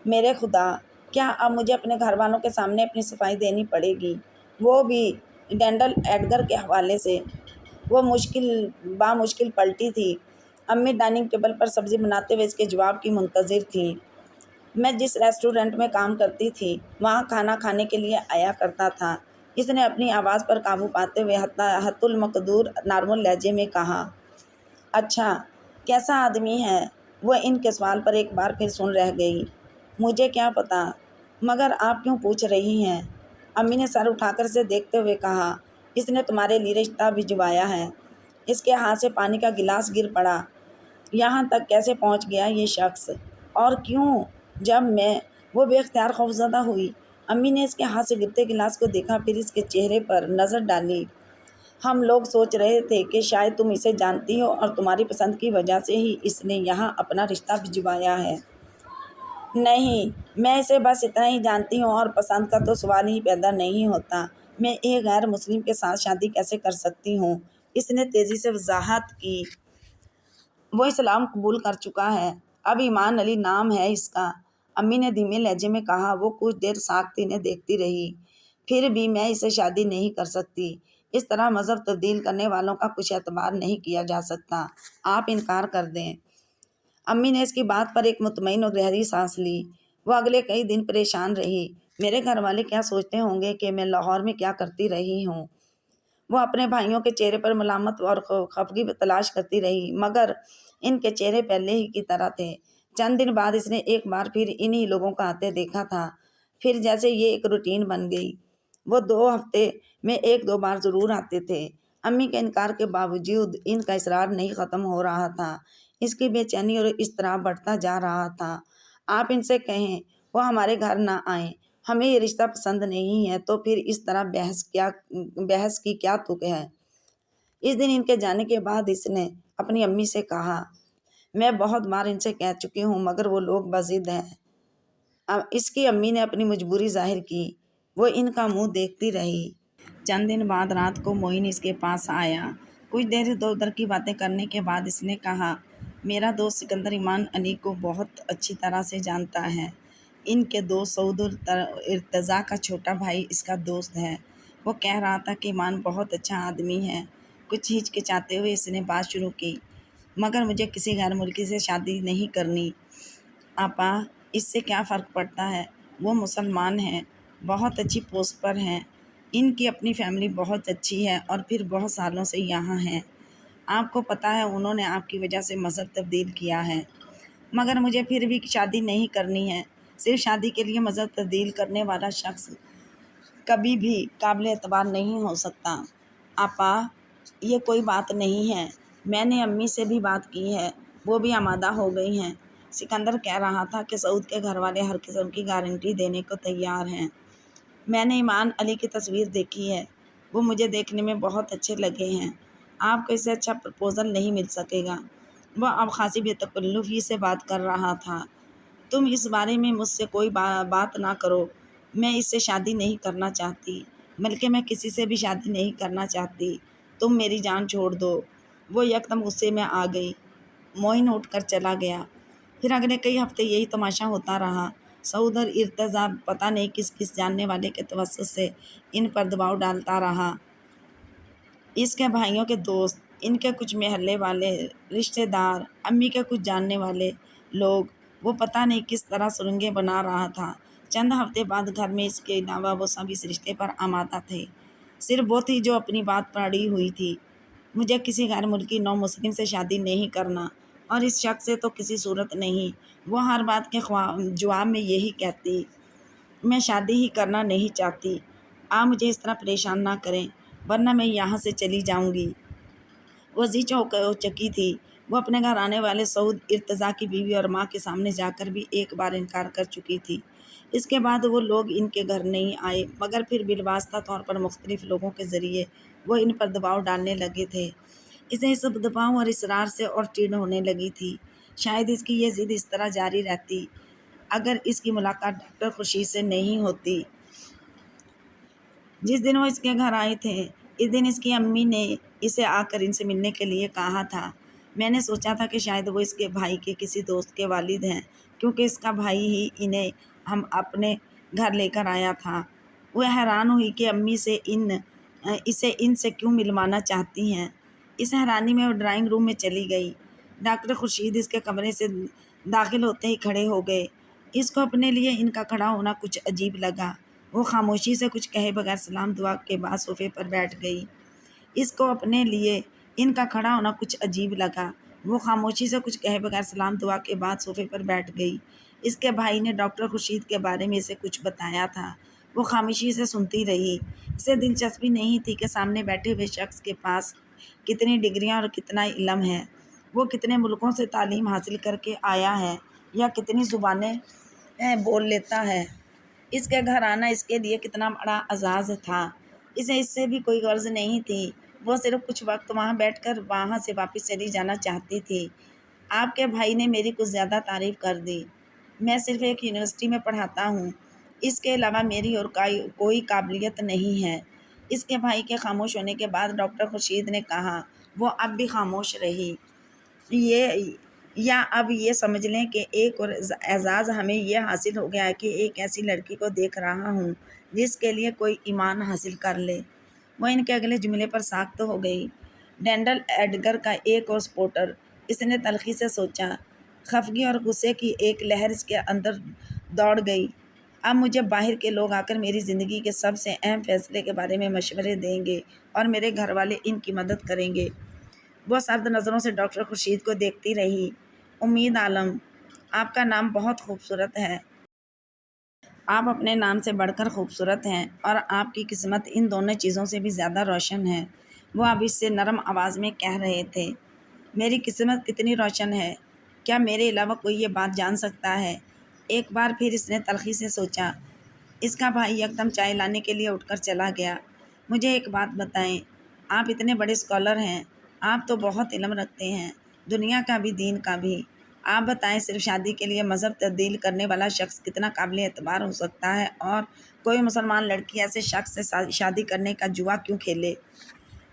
میرے خدا، کیا اب مجھے اپنے گھر والوں کے سامنے اپنی صفائی دینی پڑے گی، وہ بھی ڈینڈل ایڈگر کے حوالے سے؟ وہ بامشکل پلٹی تھی۔ امی ڈائننگ ٹیبل پر سبزی بناتے ہوئے اس کے جواب کی منتظر تھیں۔ میں جس ریسٹورینٹ میں کام کرتی تھی وہاں کھانا کھانے کے لیے آیا کرتا تھا، اس نے اپنی آواز پر قابو پاتے ہوئے حتی المقدور نارمل لہجے میں کہا۔ اچھا، کیسا آدمی ہے وہ؟ ان کے سوال پر ایک بار پھر سن رہ گئی۔ مجھے کیا پتا، مگر آپ کیوں پوچھ رہی ہیں؟ امی نے سر اٹھا کر اسے دیکھتے ہوئے کہا۔ اس نے تمہارے لیے رشتہ بھجوایا ہے۔ اس کے ہاتھ سے پانی کا گلاس گر پڑا۔ یہاں تک کیسے پہنچ گیا یہ شخص، اور کیوں؟ وہ بے اختیار خوفزدہ ہوئی۔ امی نے اس کے ہاتھ سے گرتے گلاس کو دیکھا، پھر اس کے چہرے پر نظر ڈالی۔ ہم لوگ سوچ رہے تھے کہ شاید تم اسے جانتی ہو اور تمہاری پسند کی وجہ سے ہی اس نے یہاں اپنا رشتہ بھجوایا ہے۔ نہیں، میں اسے بس اتنا ہی جانتی ہوں اور پسند کا تو سوال ہی پیدا نہیں ہوتا۔ میں ایک غیر مسلم کے ساتھ شادی کیسے کر سکتی ہوں؟ اس نے تیزی سے وضاحت کی۔ وہ اسلام قبول کر چکا ہے، اب ایمان علی نام ہے اس کا، امی نے دھیمے لہجے میں کہا۔ وہ کچھ دیر ساکت انہیں دیکھتی رہی۔ پھر بھی میں اسے شادی نہیں کر سکتی، اس طرح مذہب تبدیل کرنے والوں کا کچھ اعتبار نہیں کیا جا سکتا، آپ انکار کر دیں۔ امی نے اس کی بات پر ایک مطمئن اور گہری سانس لی۔ وہ اگلے کئی دن پریشان رہی۔ میرے گھر والے کیا سوچتے ہوں گے کہ میں لاہور میں کیا کرتی رہی ہوں؟ وہ اپنے بھائیوں کے چہرے پر ملامت اور خفگی تلاش کرتی رہی، مگر ان کے چہرے پہلے ہی کی طرح تھے۔ چند دن بعد اس نے ایک بار پھر انہی لوگوں کا آتے دیکھا تھا۔ پھر جیسے یہ ایک روٹین بن گئی۔ وہ 2 ہفتے میں 1-2 بار ضرور آتے تھے۔ امی کے انکار کے باوجود ان کا اصرار نہیں ختم ہو رہا تھا۔ اس کی بے چینی اور اضطراب بڑھتا جا رہا تھا۔ آپ ان سے کہیں وہ ہمارے گھر نہ آئیں، ہمیں یہ رشتہ پسند نہیں ہے، تو پھر اس طرح بحث کی کیا تک ہے؟ اس دن ان کے جانے کے بعد اس نے اپنی امی سے کہا، میں بہت بار ان سے کہہ چکی ہوں مگر وہ لوگ بضد ہیں۔ اس کی امی نے اپنی مجبوری ظاہر کی۔ وہ ان کا منہ دیکھتی رہی۔ چند دن بعد رات کو معین اس کے پاس آیا۔ کچھ دیر ادھر ادھر کی باتیں کرنے کے بعد اس نے کہا، میرا دوست سکندر ایمان علی کو بہت اچھی طرح سے جانتا ہے۔ ان کے دوست سعود ارتضیٰ کا چھوٹا بھائی اس کا دوست ہے۔ وہ کہہ رہا تھا کہ ایمان بہت اچھا آدمی ہے۔ کچھ ہچکچاتے ہوئے اس نے بات شروع کی، مگر مجھے کسی غیر ملکی سے شادی نہیں کرنی۔ آپا، اس سے کیا فرق پڑتا ہے؟ وہ مسلمان ہیں، بہت اچھی پوسٹ پر ہیں، ان کی اپنی فیملی بہت اچھی ہے اور پھر بہت سالوں سے یہاں ہیں۔ آپ کو پتہ ہے انہوں نے آپ کی وجہ سے مذہب تبدیل کیا ہے، مگر مجھے پھر بھی شادی نہیں کرنی ہے۔ صرف شادی کے لیے مذہب تبدیل کرنے والا شخص کبھی بھی قابل اعتبار نہیں ہو سکتا۔ آپا، یہ کوئی بات نہیں ہے، میں نے امی سے بھی بات کی ہے، وہ بھی آمادہ ہو گئی ہیں۔ سکندر کہہ رہا تھا کہ سعود کے گھر والے ہر قسم کی گارنٹی دینے کو تیار ہیں۔ میں نے ایمان علی کی تصویر دیکھی ہے، وہ مجھے دیکھنے میں بہت اچھے لگے ہیں۔ آپ کو اس سے اچھا پرپوزل نہیں مل سکے گا۔ وہ اب خاصی بے تکلفی سے بات کر رہا تھا۔ تم اس بارے میں مجھ سے کوئی بات نہ کرو، میں اس سے شادی نہیں کرنا چاہتی، بلکہ میں کسی سے بھی شادی نہیں کرنا چاہتی، تم میری جان چھوڑ دو۔ وہ یکدم غصے میں آ گئی۔ معین اٹھ کر چلا گیا۔ پھر اگلے کئی ہفتے یہی تماشا ہوتا رہا۔ سعود اور ارتضیٰ پتہ نہیں کس جاننے والے کے توسط سے ان پر دباؤ ڈالتا رہا۔ اس کے بھائیوں کے دوست، ان کے کچھ محلے والے رشتہ دار، امی کے کچھ جاننے والے لوگ، وہ پتہ نہیں کس طرح سرنگیں بنا رہا تھا۔ چند ہفتے بعد گھر میں اس کے علاوہ وہ سب اس رشتے پر آمادہ تھے۔ صرف وہ تھی جو اپنی بات پر اڑی ہوئی تھی۔ مجھے کسی غیر ملکی نو مسلم سے شادی نہیں کرنا، اور اس شخص سے تو کسی صورت نہیں۔ وہ ہر بات کے جواب میں یہی کہتی، میں شادی ہی کرنا نہیں چاہتی۔ آپ مجھے اس طرح پریشان نہ کریں، ورنہ میں یہاں سے چلی جاؤں گی۔ وہ جی چکی تھی۔ وہ اپنے گھر آنے والے سعود ارتضیٰ کی بیوی اور ماں کے سامنے جا کر بھی ایک بار انکار کر چکی تھی۔ اس کے بعد وہ لوگ ان کے گھر نہیں آئے، مگر پھر بالواسطہ طور پر مختلف لوگوں کے ذریعے وہ ان پر دباؤ ڈالنے لگے تھے۔ اسے اس دباؤ اور اصرار سے اور چڑ ہونے لگی تھی۔ شاید اس کی یہ ضد اس طرح جاری رہتی اگر اس کی ملاقات ڈاکٹر خورشید سے نہیں ہوتی۔ جس دن وہ اس کے گھر آئے تھے، اس دن اس کی امی نے اسے آ کر ان سے ملنے کے لیے کہا تھا۔ میں نے سوچا تھا کہ شاید وہ اس کے بھائی کے کسی دوست کے والد ہیں، کیونکہ اس کا بھائی ہی انہیں ہم اپنے گھر لے کر آیا تھا۔ وہ حیران ہوئی کہ امی اسے ان سے کیوں ملوانا چاہتی ہیں۔ اس حیرانی میں وہ ڈرائنگ روم میں چلی گئی۔ ڈاکٹر خورشید اس کے کمرے سے داخل ہوتے ہی کھڑے ہو گئے۔ اس کو اپنے لیے ان کا کھڑا ہونا کچھ عجیب لگا۔ وہ خاموشی سے کچھ کہے بغیر سلام دعا کے بعد صوفے پر بیٹھ گئی۔ اس کو اپنے لیے ان کا کھڑا ہونا کچھ عجیب لگا۔ وہ خاموشی سے کچھ کہے بغیر سلام دعا کے بعد صوفے پر بیٹھ گئی۔ اس کے بھائی نے ڈاکٹر خورشید کے بارے میں اسے کچھ بتایا تھا۔ وہ خاموشی سے سنتی رہی۔ اسے دلچسپی نہیں تھی کہ سامنے بیٹھے ہوئے شخص کے پاس کتنی ڈگریاں اور کتنا علم ہے، وہ کتنے ملکوں سے تعلیم حاصل کر کے آیا ہے، یا کتنی زبانیں بول لیتا ہے۔ اس کے گھر آنا اس کے لیے کتنا بڑا اعزاز تھا۔ اسے اس سے بھی کوئی غرض نہیں تھی۔ وہ صرف کچھ وقت وہاں بیٹھ کر وہاں سے واپس چلی جانا چاہتی تھی۔ آپ کے بھائی نے میری کچھ زیادہ تعریف کر دی۔ میں صرف ایک یونیورسٹی میں پڑھاتا ہوں، اس کے علاوہ میری اور کوئی قابلیت نہیں ہے۔ اس کے بھائی کے خاموش ہونے کے بعد ڈاکٹر خورشید نے کہا۔ وہ اب بھی خاموش رہی۔ یا اب یہ سمجھ لیں کہ ایک اور اعزاز ہمیں یہ حاصل ہو گیا ہے کہ ایک ایسی لڑکی کو دیکھ رہا ہوں جس کے لیے کوئی ایمان حاصل کر لے۔ وہ ان کے اگلے جملے پر ساخت ہو گئی۔ ڈینڈل ایڈگر کا ایک اور سپورٹر، اس نے تلخی سے سوچا۔ خفگی اور غصے کی ایک لہر اس کے اندر دوڑ گئی۔ اب مجھے باہر کے لوگ آ کر میری زندگی کے سب سے اہم فیصلے کے بارے میں مشورے دیں گے اور میرے گھر والے ان کی مدد کریں گے۔ وہ سرد نظروں سے ڈاکٹر خورشید کو دیکھتی رہی۔ امید عالم، آپ کا نام بہت خوبصورت ہے۔ آپ اپنے نام سے بڑھ کر خوبصورت ہیں اور آپ کی قسمت ان دونوں چیزوں سے بھی زیادہ روشن ہے۔ وہ اب اس سے نرم آواز میں کہہ رہے تھے۔ میری قسمت کتنی روشن ہے، کیا میرے علاوہ کوئی یہ بات جان سکتا ہے؟ ایک بار پھر اس نے تلخی سے سوچا۔ اس کا بھائی یکدم چائے لانے کے لیے اٹھ کر چلا گیا۔ مجھے ایک بات بتائیں، آپ اتنے بڑے اسکالر ہیں، آپ تو بہت علم رکھتے ہیں، دنیا کا بھی دین کا بھی۔ آپ بتائیں، صرف شادی کے لیے مذہب تبدیل کرنے والا شخص کتنا قابل اعتبار ہو سکتا ہے، اور کوئی مسلمان لڑکی ایسے شخص سے شادی کرنے کا جوا کیوں کھیلے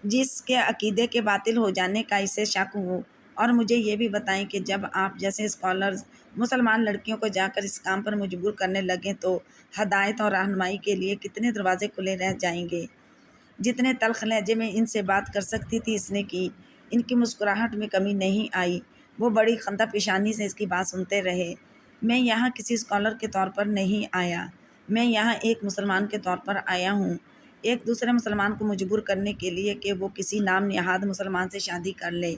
جس کے عقیدے کے باطل ہو جانے کا اسے شک ہو؟ اور مجھے یہ بھی بتائیں کہ جب آپ جیسے اسکالرز مسلمان لڑکیوں کو جا کر اس کام پر مجبور کرنے لگیں تو ہدایت اور رہنمائی کے لیے کتنے دروازے کھلے رہ جائیں گے؟ جتنے تلخ لہجے میں ان سے بات کر سکتی تھی اس نے کی۔ ان کی مسکراہٹ میں کمی نہیں آئی۔ وہ بڑی خندہ پیشانی سے اس کی بات سنتے رہے۔ میں یہاں کسی اسکالر کے طور پر نہیں آیا، میں یہاں ایک مسلمان کے طور پر آیا ہوں، ایک دوسرے مسلمان کو مجبور کرنے کے لیے کہ وہ کسی نام نہاد مسلمان سے شادی کر لے۔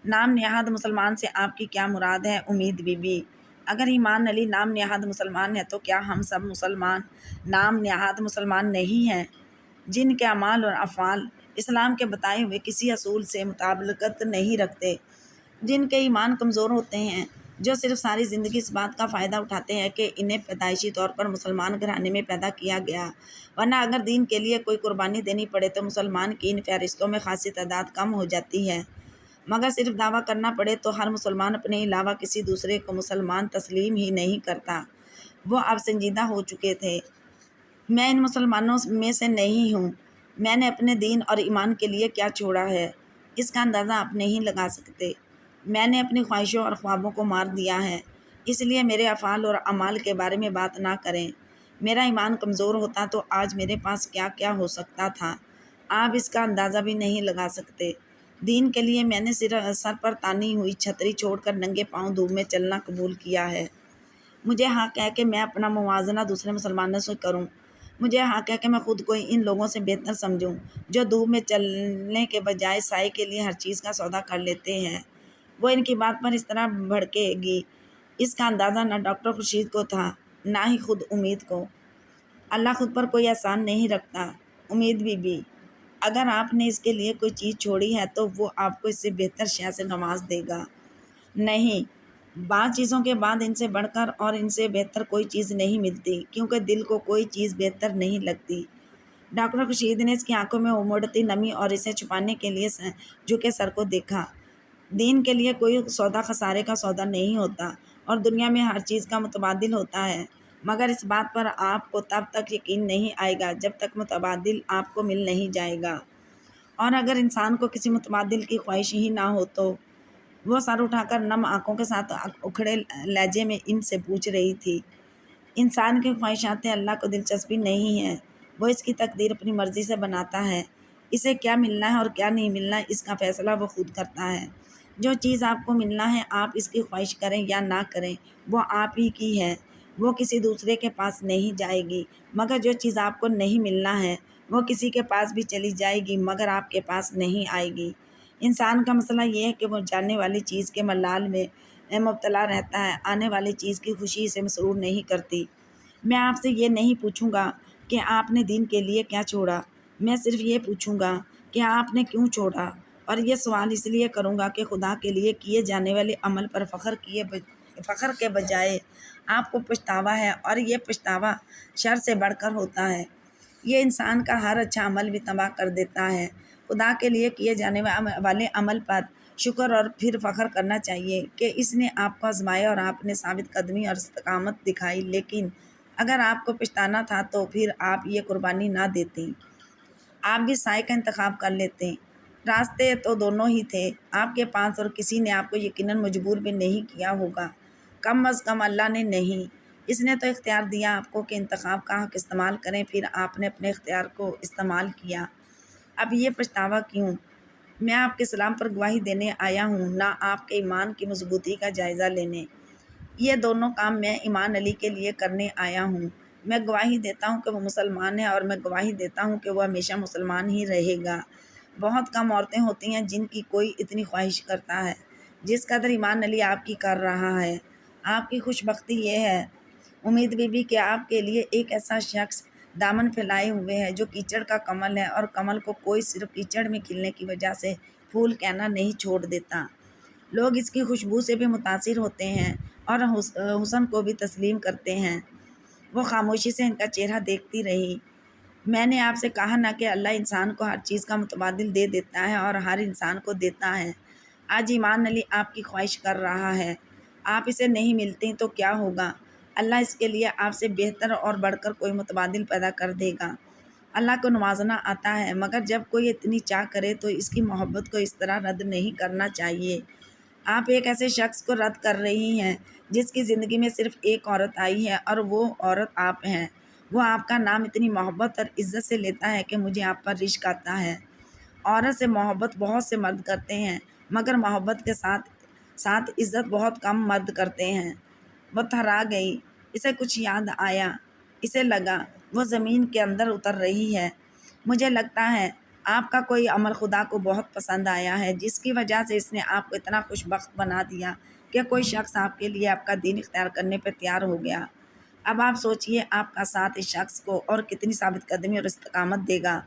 نام نہاد مسلمان سے آپ کی کیا مراد ہے امید بی بی؟ اگر ایمان علی نام نہاد مسلمان ہے تو کیا ہم سب مسلمان نام نہاد مسلمان نہیں ہیں، جن کے اعمال اور افعال اسلام کے بتائے ہوئے کسی اصول سے مطابقت نہیں رکھتے، جن کے ایمان کمزور ہوتے ہیں، جو صرف ساری زندگی اس بات کا فائدہ اٹھاتے ہیں کہ انہیں پیدائشی طور پر مسلمان گھرانے میں پیدا کیا گیا، ورنہ اگر دین کے لیے کوئی قربانی دینی پڑے تو مسلمان کی ان فہرستوں میں خاصی تعداد کم ہو جاتی ہے، مگر صرف دعویٰ کرنا پڑے تو ہر مسلمان اپنے علاوہ کسی دوسرے کو مسلمان تسلیم ہی نہیں کرتا۔ وہ اب سنجیدہ ہو چکے تھے۔ میں ان مسلمانوں میں سے نہیں ہوں۔ میں نے اپنے دین اور ایمان کے لیے کیا چھوڑا ہے، اس کا اندازہ آپ نہیں لگا سکتے۔ میں نے اپنی خواہشوں اور خوابوں کو مار دیا ہے، اس لیے میرے افعال اور اعمال کے بارے میں بات نہ کریں۔ میرا ایمان کمزور ہوتا تو آج میرے پاس کیا کیا ہو سکتا تھا، آپ اس کا اندازہ بھی نہیں لگا سکتے۔ دین کے لیے میں نے صرف سر پر تانی ہوئی چھتری چھوڑ کر ننگے پاؤں دھوپ میں چلنا قبول کیا ہے۔ مجھے حق ہے کہ میں اپنا موازنہ دوسرے مسلمانوں سے کروں۔ مجھے حق ہے کہ میں خود کو ان لوگوں سے بہتر سمجھوں جو دھوپ میں چلنے کے بجائے سائے کے لیے ہر چیز کا سودا کر لیتے ہیں۔ وہ ان کی بات پر اس طرح بھڑکے گی، اس کا اندازہ نہ ڈاکٹر خورشید کو تھا نہ ہی خود امید کو۔ اللہ خود پر کوئی احسان نہیں رکھتا امید بی بی، اگر آپ نے اس کے لیے کوئی چیز چھوڑی ہے تو وہ آپ کو اس سے بہتر شے سے نواز دے گا۔ نہیں، بعض چیزوں کے بعد ان سے بڑھ کر اور ان سے بہتر کوئی چیز نہیں ملتی، کیونکہ دل کو کوئی چیز بہتر نہیں لگتی۔ ڈاکٹر خورشید نے اس کی آنکھوں میں امڑتی نمی اور اسے چھپانے کے لیے جھکے سر کو دیکھا۔ دین کے لیے کوئی سودا خسارے کا سودا نہیں ہوتا، اور دنیا میں ہر چیز کا متبادل ہوتا ہے، مگر اس بات پر آپ کو تب تک یقین نہیں آئے گا جب تک متبادل آپ کو مل نہیں جائے گا۔ اور اگر انسان کو کسی متبادل کی خواہش ہی نہ ہو تو؟ وہ سر اٹھا کر نم آنکھوں کے ساتھ اکھڑے لہجے میں ان سے پوچھ رہی تھی۔ انسان کی خواہشات اللہ کو دلچسپی نہیں ہے، وہ اس کی تقدیر اپنی مرضی سے بناتا ہے۔ اسے کیا ملنا ہے اور کیا نہیں ملنا، اس کا فیصلہ وہ خود کرتا ہے۔ جو چیز آپ کو ملنا ہے، آپ اس کی خواہش کریں یا نہ کریں، وہ آپ ہی کی ہے، وہ کسی دوسرے کے پاس نہیں جائے گی، مگر جو چیز آپ کو نہیں ملنا ہے وہ کسی کے پاس بھی چلی جائے گی مگر آپ کے پاس نہیں آئے گی۔ انسان کا مسئلہ یہ ہے کہ وہ جانے والی چیز کے ملال میں مبتلا رہتا ہے، آنے والی چیز کی خوشی سے مسرور نہیں کرتی۔ میں آپ سے یہ نہیں پوچھوں گا کہ آپ نے دین کے لیے کیا چھوڑا، میں صرف یہ پوچھوں گا کہ آپ نے کیوں چھوڑا، اور یہ سوال اس لیے کروں گا کہ خدا کے لیے کیے جانے والے عمل پر فخر کے بجائے آپ کو پچھتاوا ہے، اور یہ پچھتاوا شر سے بڑھ کر ہوتا ہے۔ یہ انسان کا ہر اچھا عمل بھی تباہ کر دیتا ہے۔ خدا کے لیے کیے جانے والے عمل پر شکر اور پھر فخر کرنا چاہیے کہ اس نے آپ کو آزمایا اور آپ نے ثابت قدمی اور استقامت دکھائی، لیکن اگر آپ کو پچھتانا تھا تو پھر آپ یہ قربانی نہ دیتے، آپ بھی سائے کا انتخاب کر لیتے۔ راستے تو دونوں ہی تھے آپ کے پاس، اور کسی نے آپ کو یقیناً مجبور بھی نہیں کیا ہوگا، کم از کم اللہ نے نہیں۔ اس نے تو اختیار دیا آپ کو کہ انتخاب کا حق استعمال کریں، پھر آپ نے اپنے اختیار کو استعمال کیا، اب یہ پچھتاوا کیوں؟ میں آپ کے اسلام پر گواہی دینے آیا ہوں، نہ آپ کے ایمان کی مضبوطی کا جائزہ لینے۔ یہ دونوں کام میں ایمان علی کے لیے کرنے آیا ہوں۔ میں گواہی دیتا ہوں کہ وہ مسلمان ہے اور میں گواہی دیتا ہوں کہ وہ ہمیشہ مسلمان ہی رہے گا۔ بہت کم عورتیں ہوتی ہیں جن کی کوئی اتنی خواہش کرتا ہے جس قدر ایمان علی آپ کی کر رہا ہے۔ آپ کی خوش بختی یہ ہے امید بی بی کہ آپ کے لیے ایک ایسا شخص دامن پھیلائے ہوئے ہے جو کیچڑ کا کمل ہے، اور کمل کو کوئی صرف کیچڑ میں کھلنے کی وجہ سے پھول کہنا نہیں چھوڑ دیتا۔ لوگ اس کی خوشبو سے بھی متاثر ہوتے ہیں اور حسن کو بھی تسلیم کرتے ہیں۔ وہ خاموشی سے ان کا چہرہ دیکھتی رہی۔ میں نے آپ سے کہا نہ کہ اللہ انسان کو ہر چیز کا متبادل دے دیتا ہے اور ہر انسان کو دیتا ہے۔ آج ایمان علی آپ کی خواہش کر رہا ہے، آپ اسے نہیں ملتے تو کیا ہوگا؟ اللہ اس کے لیے آپ سے بہتر اور بڑھ کر کوئی متبادل پیدا کر دے گا۔ اللہ کو نوازنا آتا ہے، مگر جب کوئی اتنی چاہ کرے تو اس کی محبت کو اس طرح رد نہیں کرنا چاہیے۔ آپ ایک ایسے شخص کو رد کر رہی ہیں جس کی زندگی میں صرف ایک عورت آئی ہے اور وہ عورت آپ ہیں۔ وہ آپ کا نام اتنی محبت اور عزت سے لیتا ہے کہ مجھے آپ پر رشک آتا ہے۔ عورت سے محبت بہت سے مرد کرتے ہیں، مگر محبت کے ساتھ ساتھ عزت بہت کم مرد کرتے ہیں۔ وہ تھرا گئی، اسے کچھ یاد آیا، اسے لگا وہ زمین کے اندر اتر رہی ہے۔ مجھے لگتا ہے آپ کا کوئی عمل خدا کو بہت پسند آیا ہے، جس کی وجہ سے اس نے آپ کو اتنا خوش بخت بنا دیا کہ کوئی شخص آپ کے لیے آپ کا دین اختیار کرنے پر تیار ہو گیا۔ اب آپ سوچئے آپ کا ساتھ اس شخص کو اور کتنی ثابت قدمی اور استقامت دے گا۔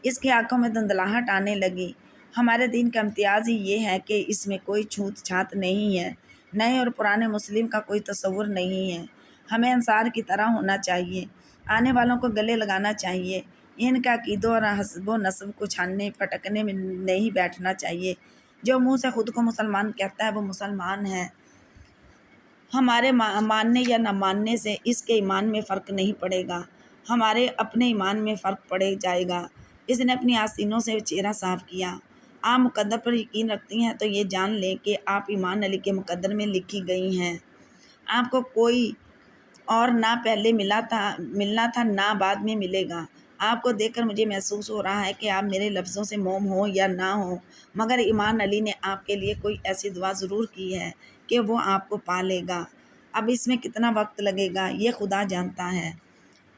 اس کی آنکھوں میں دھندلاہٹ آنے لگی۔ ہمارے دین کا امتیاز ہی یہ ہے کہ اس میں کوئی چھوت چھات نہیں ہے، نئے اور پرانے مسلم کا کوئی تصور نہیں ہے۔ ہمیں انصار کی طرح ہونا چاہیے، آنے والوں کو گلے لگانا چاہیے، ان کا عقیدوں اور حسب و نسب کو چھاننے پھٹکنے میں نہیں بیٹھنا چاہیے۔ جو منہ سے خود کو مسلمان کہتا ہے وہ مسلمان ہے۔ ہمارے ماننے یا نہ ماننے سے اس کے ایمان میں فرق نہیں پڑے گا، ہمارے اپنے ایمان میں فرق پڑ جائے گا۔ اس نے اپنی آستینوں سے چہرہ صاف کیا۔ آپ مقدر پر یقین رکھتی ہیں تو یہ جان لیں کہ آپ ایمان علی کے مقدر میں لکھی گئی ہیں۔ آپ کو کوئی اور نہ پہلے ملنا تھا نہ بعد میں ملے گا۔ آپ کو دیکھ کر مجھے محسوس ہو رہا ہے کہ آپ میرے لفظوں سے موم ہوں یا نہ ہوں، مگر ایمان علی نے آپ کے لیے کوئی ایسی دعا ضرور کی ہے کہ وہ آپ کو پا لے گا۔ اب اس میں کتنا وقت لگے گا یہ خدا جانتا ہے۔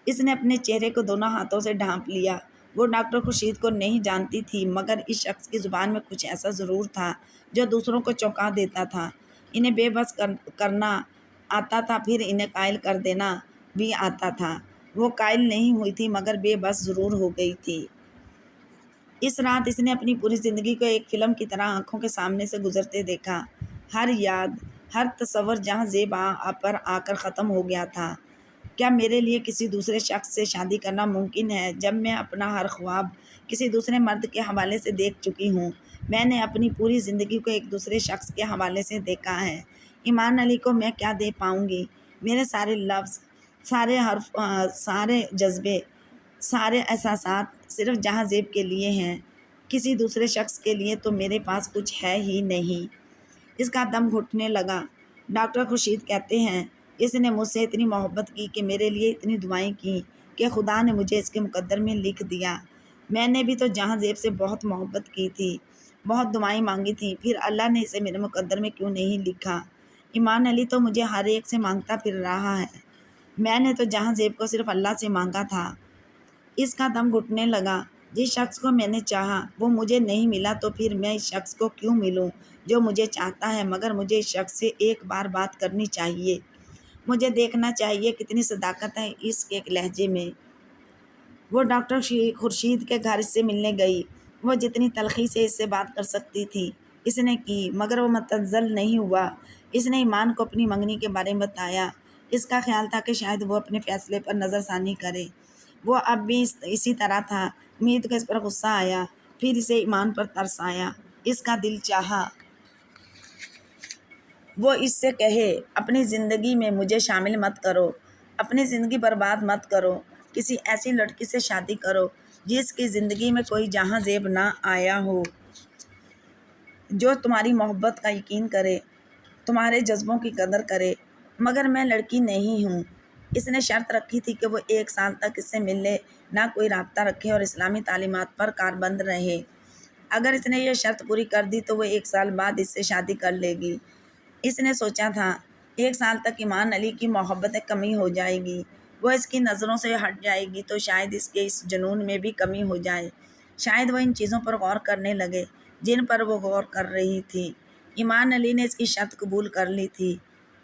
اس نے اپنے چہرے کو دونوں ہاتھوں سے ڈھانپ لیا۔ وہ ڈاکٹر خورشید کو نہیں جانتی تھی، مگر اس شخص کی زبان میں کچھ ایسا ضرور تھا جو دوسروں کو چونکا دیتا تھا۔ انہیں بے بس کرنا آتا تھا، پھر انہیں قائل کر دینا بھی آتا تھا۔ وہ قائل نہیں ہوئی تھی مگر بے بس ضرور ہو گئی تھی۔ اس رات اس نے اپنی پوری زندگی کو ایک فلم کی طرح آنکھوں کے سامنے سے گزرتے دیکھا۔ ہر یاد، ہر تصور جہاں زیب پر آ کر ختم ہو گیا تھا۔ کیا میرے لیے کسی دوسرے شخص سے شادی کرنا ممکن ہے جب میں اپنا ہر خواب کسی دوسرے مرد کے حوالے سے دیکھ چکی ہوں؟ میں نے اپنی پوری زندگی کو ایک دوسرے شخص کے حوالے سے دیکھا ہے۔ ایمان علی کو میں کیا دے پاؤں گی؟ میرے سارے لفظ، سارے حرف، سارے جذبے، سارے احساسات صرف جہاں زیب کے لیے ہیں۔ کسی دوسرے شخص کے لیے تو میرے پاس کچھ ہے ہی نہیں۔ اس کا دم گھٹنے لگا۔ ڈاکٹر خورشید کہتے ہیں اس نے مجھ سے اتنی محبت کی کہ میرے لیے اتنی دعائیں کی کہ خدا نے مجھے اس کے مقدر میں لکھ دیا۔ میں نے بھی تو جہاں زیب سے بہت محبت کی تھی، بہت دعائیں مانگی تھیں، پھر اللہ نے اسے میرے مقدر میں کیوں نہیں لکھا؟ ایمان علی تو مجھے ہر ایک سے مانگتا پھر رہا ہے، میں نے تو جہاں زیب کو صرف اللہ سے مانگا تھا۔ اس کا دم گھٹنے لگا۔ جس شخص کو میں نے چاہا وہ مجھے نہیں ملا تو پھر میں اس شخص کو کیوں ملوں جو مجھے چاہتا ہے؟ مگر مجھے اس شخص سے ایک بار بات کرنی چاہیے، مجھے دیکھنا چاہیے کتنی صداقت ہے اس کے لہجے میں۔ وہ ڈاکٹر خورشید کے گھر سے ملنے گئی۔ وہ جتنی تلخی سے اس سے بات کر سکتی تھی اس نے کی، مگر وہ متنزل نہیں ہوا۔ اس نے ایمان کو اپنی منگنی کے بارے میں بتایا۔ اس کا خیال تھا کہ شاید وہ اپنے فیصلے پر نظر ثانی کرے۔ وہ اب بھی اسی طرح تھا۔ امید کو اس پر غصہ آیا، پھر اسے ایمان پر ترس آیا۔ اس کا دل چاہا وہ اس سے کہے اپنی زندگی میں مجھے شامل مت کرو، اپنی زندگی برباد مت کرو، کسی ایسی لڑکی سے شادی کرو جس کی زندگی میں کوئی جہاں زیب نہ آیا ہو، جو تمہاری محبت کا یقین کرے، تمہارے جذبوں کی قدر کرے۔ مگر میں لڑکی نہیں ہوں۔ اس نے شرط رکھی تھی کہ وہ 1 سال تک اس سے ملے نہ کوئی رابطہ رکھے اور اسلامی تعلیمات پر کاربند رہے۔ اگر اس نے یہ شرط پوری کر دی تو وہ 1 سال بعد اس سے شادی کر لے گی۔ اس نے سوچا تھا 1 سال تک ایمان علی کی محبت کمی ہو جائے گی، وہ اس کی نظروں سے ہٹ جائے گی تو شاید اس کے اس جنون میں بھی کمی ہو جائے، شاید وہ ان چیزوں پر غور کرنے لگے جن پر وہ غور کر رہی تھی۔ ایمان علی نے اس کی شرط قبول کر لی تھی۔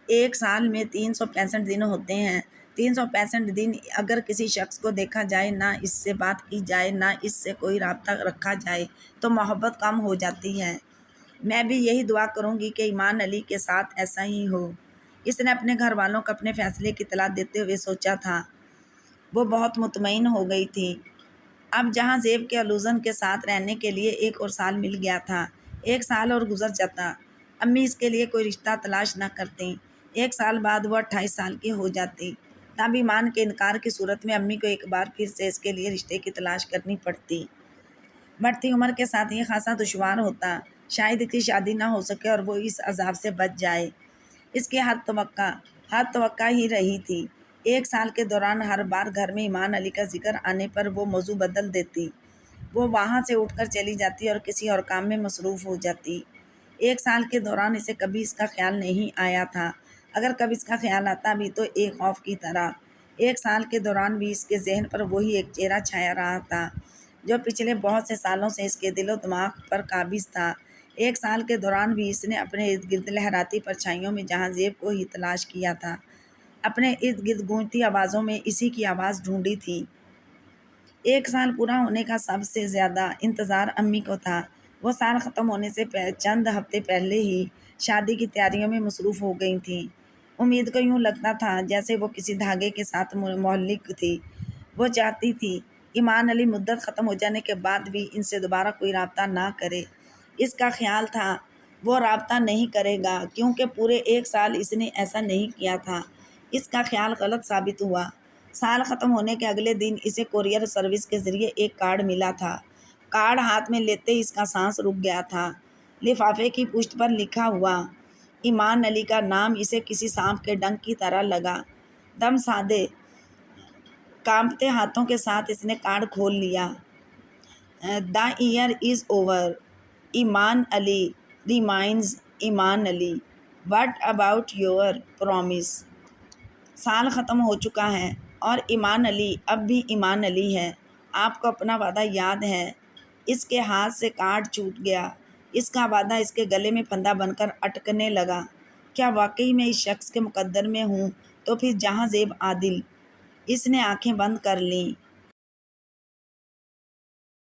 1 سال میں 365 دن ہوتے ہیں۔ 365 دن اگر کسی شخص کو دیکھا جائے، نہ اس سے بات کی جائے، نہ اس سے کوئی رابطہ رکھا جائے تو محبت کم ہو جاتی ہے۔ میں بھی یہی دعا کروں گی کہ ایمان علی کے ساتھ ایسا ہی ہو۔ اس نے اپنے گھر والوں کو اپنے فیصلے کی اطلاع دیتے ہوئے سوچا تھا۔ وہ بہت مطمئن ہو گئی تھی۔ اب جہاں زیب کے الوزن کے ساتھ رہنے کے لیے 1 اور سال مل گیا تھا، 1 سال اور گزر جاتا، امی اس کے لیے کوئی رشتہ تلاش نہ کرتیں۔ 1 سال بعد وہ 28 سال کی ہو جاتی، تب ایمان کے انکار کی صورت میں امی کو ایک بار پھر سے اس کے لیے رشتے کی تلاش کرنی پڑتی۔ بڑھتی عمر کے ساتھ یہ خاصا دشوار ہوتا، شاید اس کی شادی نہ ہو سکے اور وہ اس عذاب سے بچ جائے۔ اس کی حد توقع ہی رہی تھی۔ 1 سال کے دوران ہر بار گھر میں ایمان علی کا ذکر آنے پر وہ موضوع بدل دیتی۔ وہ وہاں سے اٹھ کر چلی جاتی اور کسی اور کام میں مصروف ہو جاتی۔ 1 سال کے دوران اسے کبھی اس کا خیال نہیں آیا تھا، اگر کبھی اس کا خیال آتا بھی تو ایک خوف کی طرح۔ 1 سال کے دوران بھی اس کے ذہن پر وہی ایک چہرہ چھایا رہا تھا جو پچھلے بہت سے سالوں سے اس کے دل و دماغ پر قابض تھا۔ 1 سال کے دوران بھی اس نے اپنے ارد گرد لہراتی پرچھائیوں میں جہاں زیب کو ہی تلاش کیا تھا، اپنے ارد گرد گونجتی آوازوں میں اسی کی آواز ڈھونڈی تھی۔ 1 سال پورا ہونے کا سب سے زیادہ انتظار امی کو تھا۔ وہ سال ختم ہونے سے چند ہفتے پہلے ہی شادی کی تیاریوں میں مصروف ہو گئی تھیں۔ امید کو یوں لگتا تھا جیسے وہ کسی دھاگے کے ساتھ معلق تھی۔ وہ چاہتی تھی ایمان علی مدت ختم ہو جانے کے بعد بھی ان سے دوبارہ کوئی رابطہ نہ کرے۔ اس کا خیال تھا وہ رابطہ نہیں کرے گا کیونکہ پورے 1 سال اس نے ایسا نہیں کیا تھا۔ اس کا خیال غلط ثابت ہوا۔ سال ختم ہونے کے اگلے دن اسے کوریئر سروس کے ذریعے ایک کارڈ ملا تھا۔ کارڈ ہاتھ میں لیتے اس کا سانس رک گیا تھا۔ لفافے کی پشت پر لکھا ہوا ایمان علی کا نام اسے کسی سانپ کے ڈنک کی طرح لگا۔ دم سادے کانپتے ہاتھوں کے ساتھ اس نے کارڈ کھول لیا۔ The year is over. ایمان علی ریمائنز ایمان علی What about your promise؟ سال ختم ہو چکا ہے اور ایمان علی اب بھی ایمان علی ہے۔ آپ کو اپنا وعدہ یاد ہے؟ اس کے ہاتھ سے کارڈ چھوٹ گیا۔ اس کا وعدہ اس کے گلے میں پھندا بن کر اٹکنے لگا۔ کیا واقعی میں اس شخص کے مقدر میں ہوں؟ تو پھر جہاں زیب عادل۔ اس نے آنکھیں بند کر لیں۔